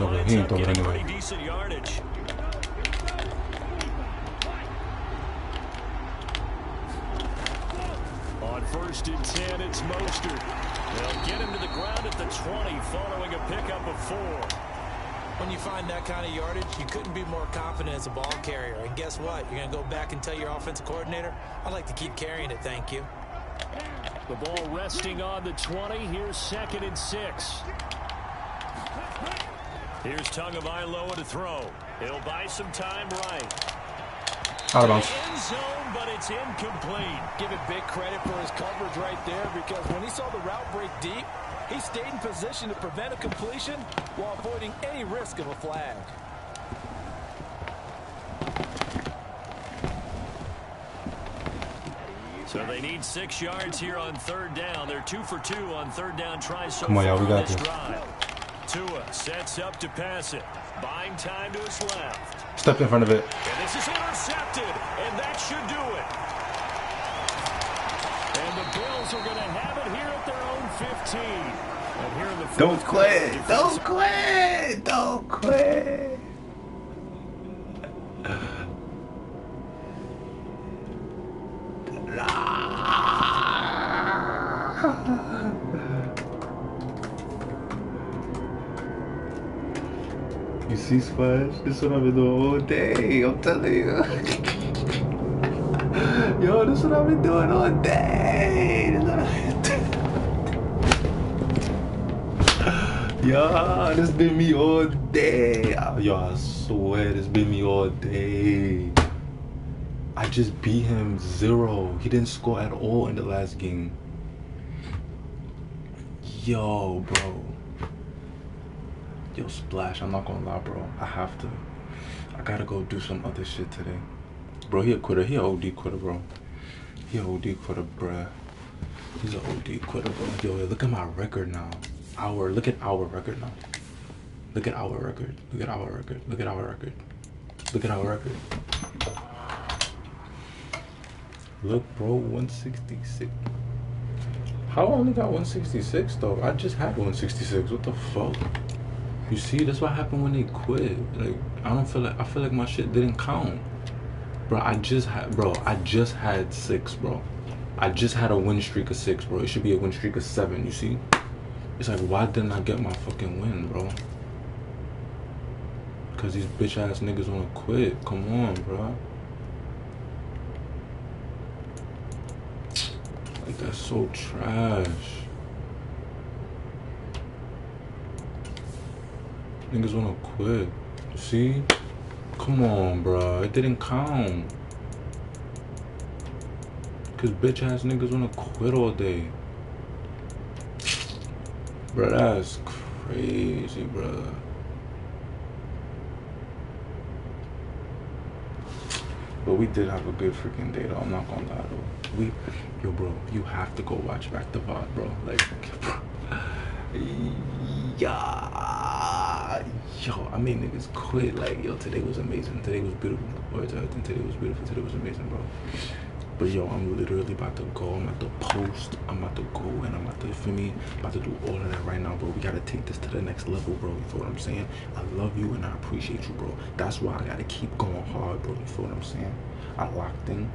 over. He ain't throwing it anyway. Decent yardage. On 1st and 10, it's Mostert. They'll get him to the ground at the 20 following a pickup of 4. When you find that kind of yardage, you couldn't be more confident as a ball carrier. And guess what? You're going to go back and tell your offensive coordinator, I'd like to keep carrying it, thank you. The ball resting on the 20. Here's 2nd and 6. Here's Tagovailoa to throw. He'll buy some time right. Out of bounds. End zone, but it's incomplete. Give it big credit for his coverage right there, because when he saw the route break deep, he stayed in position to prevent a completion while avoiding any risk of a flag. So they need 6 yards here on 3rd down. They're 2 for 2 on 3rd down tries so Come on, far y'all, we got this this. drive. Tua sets up to pass it. Buying time to his left. Stepped in front of it. And this is intercepted, and that should do it. And the Bills are going to have it here at their own 15. And here in the Don't quit. You see, Splash? This is what I've been doing all day. I'm telling you. Yo, this is what I've been doing all day. This is what I've been doing. Yo, this been me all day. Yo, I swear, this been me all day. I just beat him 0. He didn't score at all in the last game. Yo, bro. Yo, Splash, I'm not gonna lie, bro. I gotta go do some other shit today. Bro, he a quitter. He a OD quitter, bro. He a OD quitter, bruh. He's an OD quitter, bro. Yo, look at my record now. Look at our record now. Look at our record. Look at our record. Look at our record. Look at our record. Look, bro, 166. How I only got 166 though? I just had 166. What the fuck? You see, that's what happened when they quit. Like, I feel like my shit didn't count. Bro, I just had 6, bro. I just had a win streak of 6, bro. It should be a win streak of 7, you see? It's like, why didn't I get my fucking win, bro? Because these bitch ass niggas wanna quit. Come on, bro. Like, that's so trash. Niggas wanna quit. See? Come on, bro. It didn't count. Cause bitch ass niggas wanna quit all day. Bro, that's crazy, bro. But we did have a good freaking day, though. I'm not gonna lie, though. Yo, bro, you have to go watch back the VOD, bro. Like, bro. Yeah. Yo, I made niggas quit. Like, yo, today was amazing. Today was beautiful. Today was beautiful. Today was amazing, bro. But yo, I'm literally about to go. I'm about to post. I'm about to go, and I'm about to, feel me, about to do all of that right now, bro. We gotta take this to the next level, bro. You feel what I'm saying? I love you and I appreciate you, bro. That's why I gotta keep going hard, bro. You feel what I'm saying? I locked in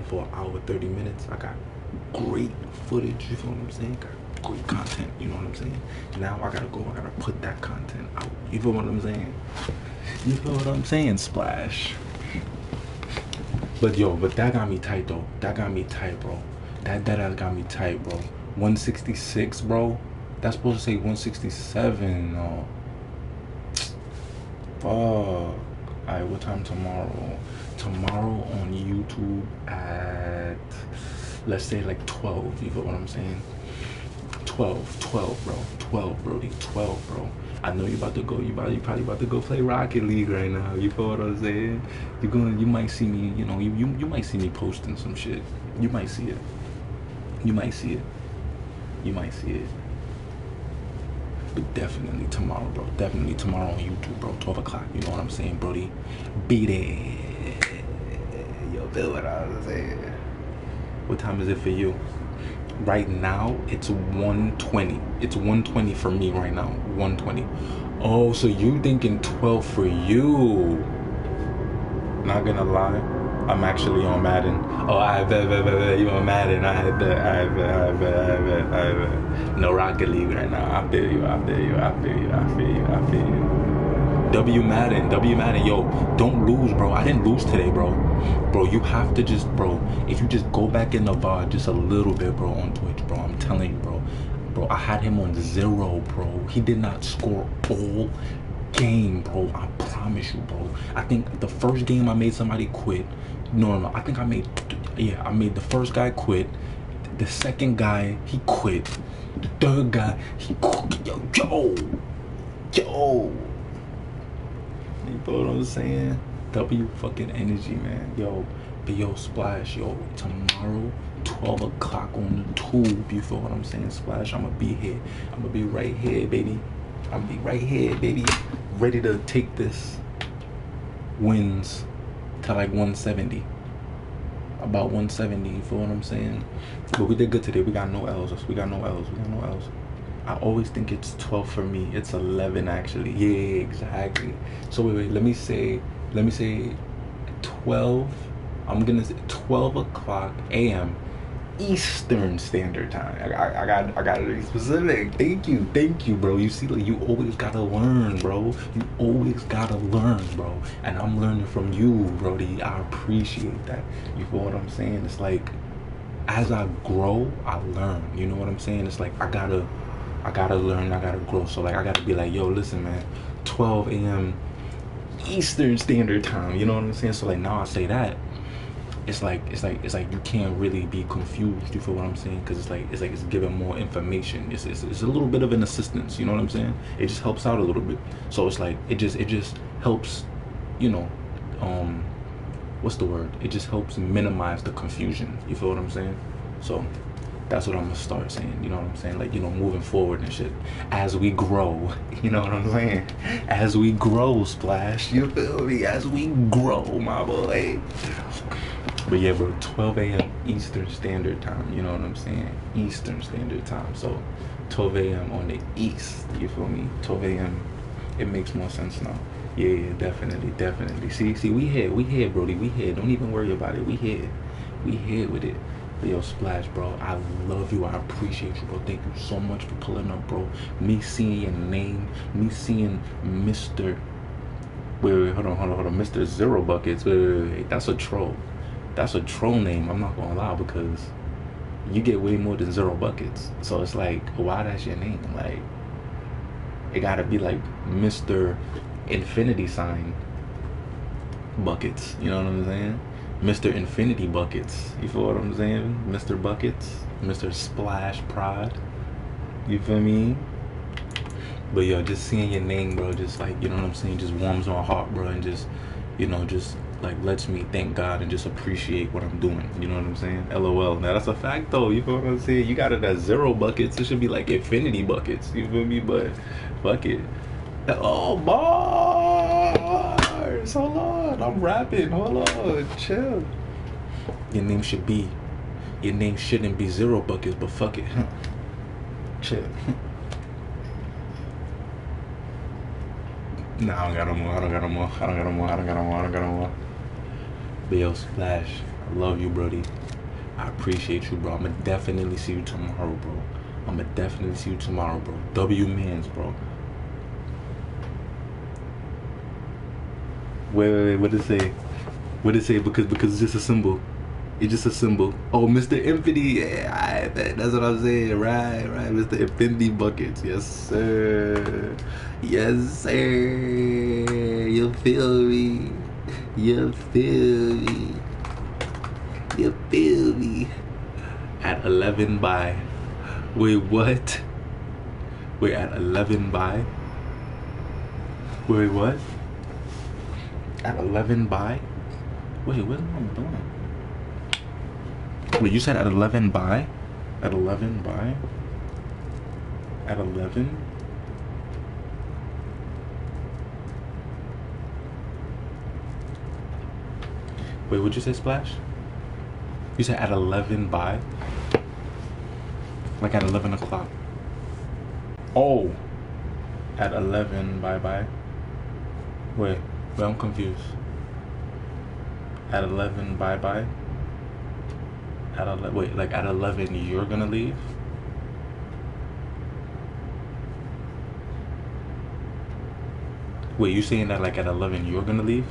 for an hour, 30 minutes. I got great footage. You feel what I'm saying? Got great content. You know what I'm saying? Now I gotta go. I gotta put that content out. You feel what I'm saying? You feel what I'm saying, Splash? But yo, that got me tight though. That got me tight, bro. That got me tight, bro. 166, bro. That's supposed to say 167. No. Fuck. Alright, what time tomorrow? Tomorrow on YouTube at, let's say like 12. You feel what I'm saying? 12, bro. 12, Brody. 12, bro. I know you about to go. You probably about to go play Rocket League right now. You feel what I'm saying? You might see me. You know, you might see me posting some shit. You might see it. You might see it. You might see it. But definitely tomorrow, bro. Definitely tomorrow on YouTube, bro. 12 o'clock. You know what I'm saying, Brody? Be there. Yo, feel what I'm saying? What time is it for you? Right now, it's 1:20. It's 1:20 for me right now. 1:20. Oh, so you thinking 12 for you? Not gonna lie, I'm actually on Madden. Oh, I bet. You on Madden? I bet. No Rocket League right now. I feel you. W Madden, yo, don't lose, bro. I didn't lose today, bro. Bro, you have to just, bro, if you just go back in the VOD just a little bit, bro, on Twitch, bro, I'm telling you, bro. Bro, I had him on 0, bro. He did not score all game, bro. I promise you, bro. I think the first game I made somebody quit. No. I think I made the first guy quit. The second guy, he quit. The third guy, he quit. Yo. You know what I'm saying? W fucking energy, man. Yo, but yo, Splash, yo, tomorrow, 12 o'clock on the tube. You feel what I'm saying, Splash? I'm gonna be here. I'm gonna be right here, baby. Ready to take this wins to like 170. About 170, you feel what I'm saying? But we did good today. We got no L's. I always think it's 12 for me. It's 11 actually. Yeah, exactly. So wait. Let me say 12. I'm gonna say 12 o'clock a.m. Eastern Standard Time. I got to be specific. Thank you, bro. You see, like, you always gotta learn, bro. You always gotta learn, bro. And I'm learning from you, Brody. I appreciate that. You feel what I'm saying? It's like, as I grow, I learn. You know what I'm saying? It's like I gotta learn, I gotta grow. So like I gotta be like, yo, listen, man, 12 a.m. Eastern Standard Time. You know what I'm saying? So like now I say that. It's like you can't really be confused. You feel what I'm saying? Because it's giving more information. It's a little bit of an assistance. You know what I'm saying? It just helps out a little bit. So it's like it just helps, you know, what's the word? It just helps minimize the confusion. You feel what I'm saying? So that's what I'm gonna start saying. You know what I'm saying? Like, you know, moving forward and shit. As we grow, you know what I'm saying? As we grow, Splash. You feel me? As we grow, my boy. But yeah, bro, 12 a.m. Eastern Standard Time. You know what I'm saying? Eastern Standard Time. So 12 a.m. on the East. You feel me? 12 a.m. It makes more sense now. Yeah, definitely. See, we here, Brody. We here. Don't even worry about it. We here with it. But yo, Splash, bro, I love you. I appreciate you, bro. Thank you so much for pulling up, bro. Me seeing your name, me seeing Mr. Wait, hold on. Mr. Zero Buckets. Wait. That's a troll. That's a troll name. I'm not gonna lie, because you get way more than 0 buckets. So it's like, why that's your name? Like, it gotta be like Mr. Infinity sign buckets. You know what I'm saying? Mr. Infinity buckets. You feel what I'm saying? Mr. Buckets, Mr. Splash Prod. You feel me? But yo, just seeing your name, bro, just like, you know what I'm saying, just warms my heart, bro, and just, you know, just like lets me thank God and just appreciate what I'm doing. You know what I'm saying? LOL. Now that's a fact though. You feel what I'm saying? You got it at 0 buckets. It should be like infinity buckets. You feel me? But fuck it. Oh, bars. Hold on. I'm rapping. Hold on. Chill. Your name shouldn't be 0 buckets, but fuck it. Chill. Nah, I don't got no more. But yo, Splash, I love you, Brody. I appreciate you, bro. I'ma definitely see you tomorrow, bro. W mans, bro. Wait, what did it say? Because it's just a symbol. It's just a symbol. Oh, Mr. Infinity. Yeah, that's what I'm saying. Right. Mr. Infinity Buckets. Yes, sir. You feel me? At 11 by. Wait, what? Wait, at 11 by? Wait, what? At 11 by? Wait, what am I doing? Wait, you said at 11 by? At 11 by? At 11? Wait, what'd you say, Splash? You said at 11 by? Like at 11 o'clock. Oh! At 11 by? Wait, I'm confused. At 11 by? Wait, like at 11 you're gonna leave? Wait, you saying that like at 11 you're gonna leave?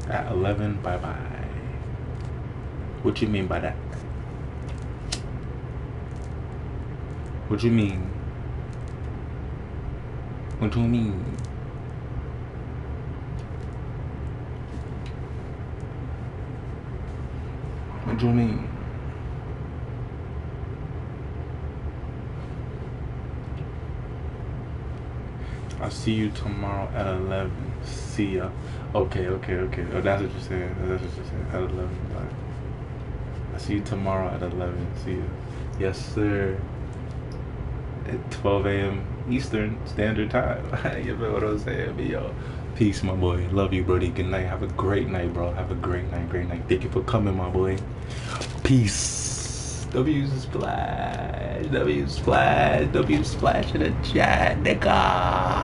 At 11, bye-bye. What you mean by that? What you mean? What you mean? What do you mean? I'll see you tomorrow at 11. See ya. Okay. Oh, that's what you're saying. At 11. Bye. I'll see you tomorrow at 11. See ya. Yes, sir. At 12 a.m. Eastern Standard Time. You know what I'm saying? But yo, peace, my boy. Love you, Brody. Good night. Have a great night, bro. Have a great night. Thank you for coming, my boy. Peace. W splash in the chat, nigga.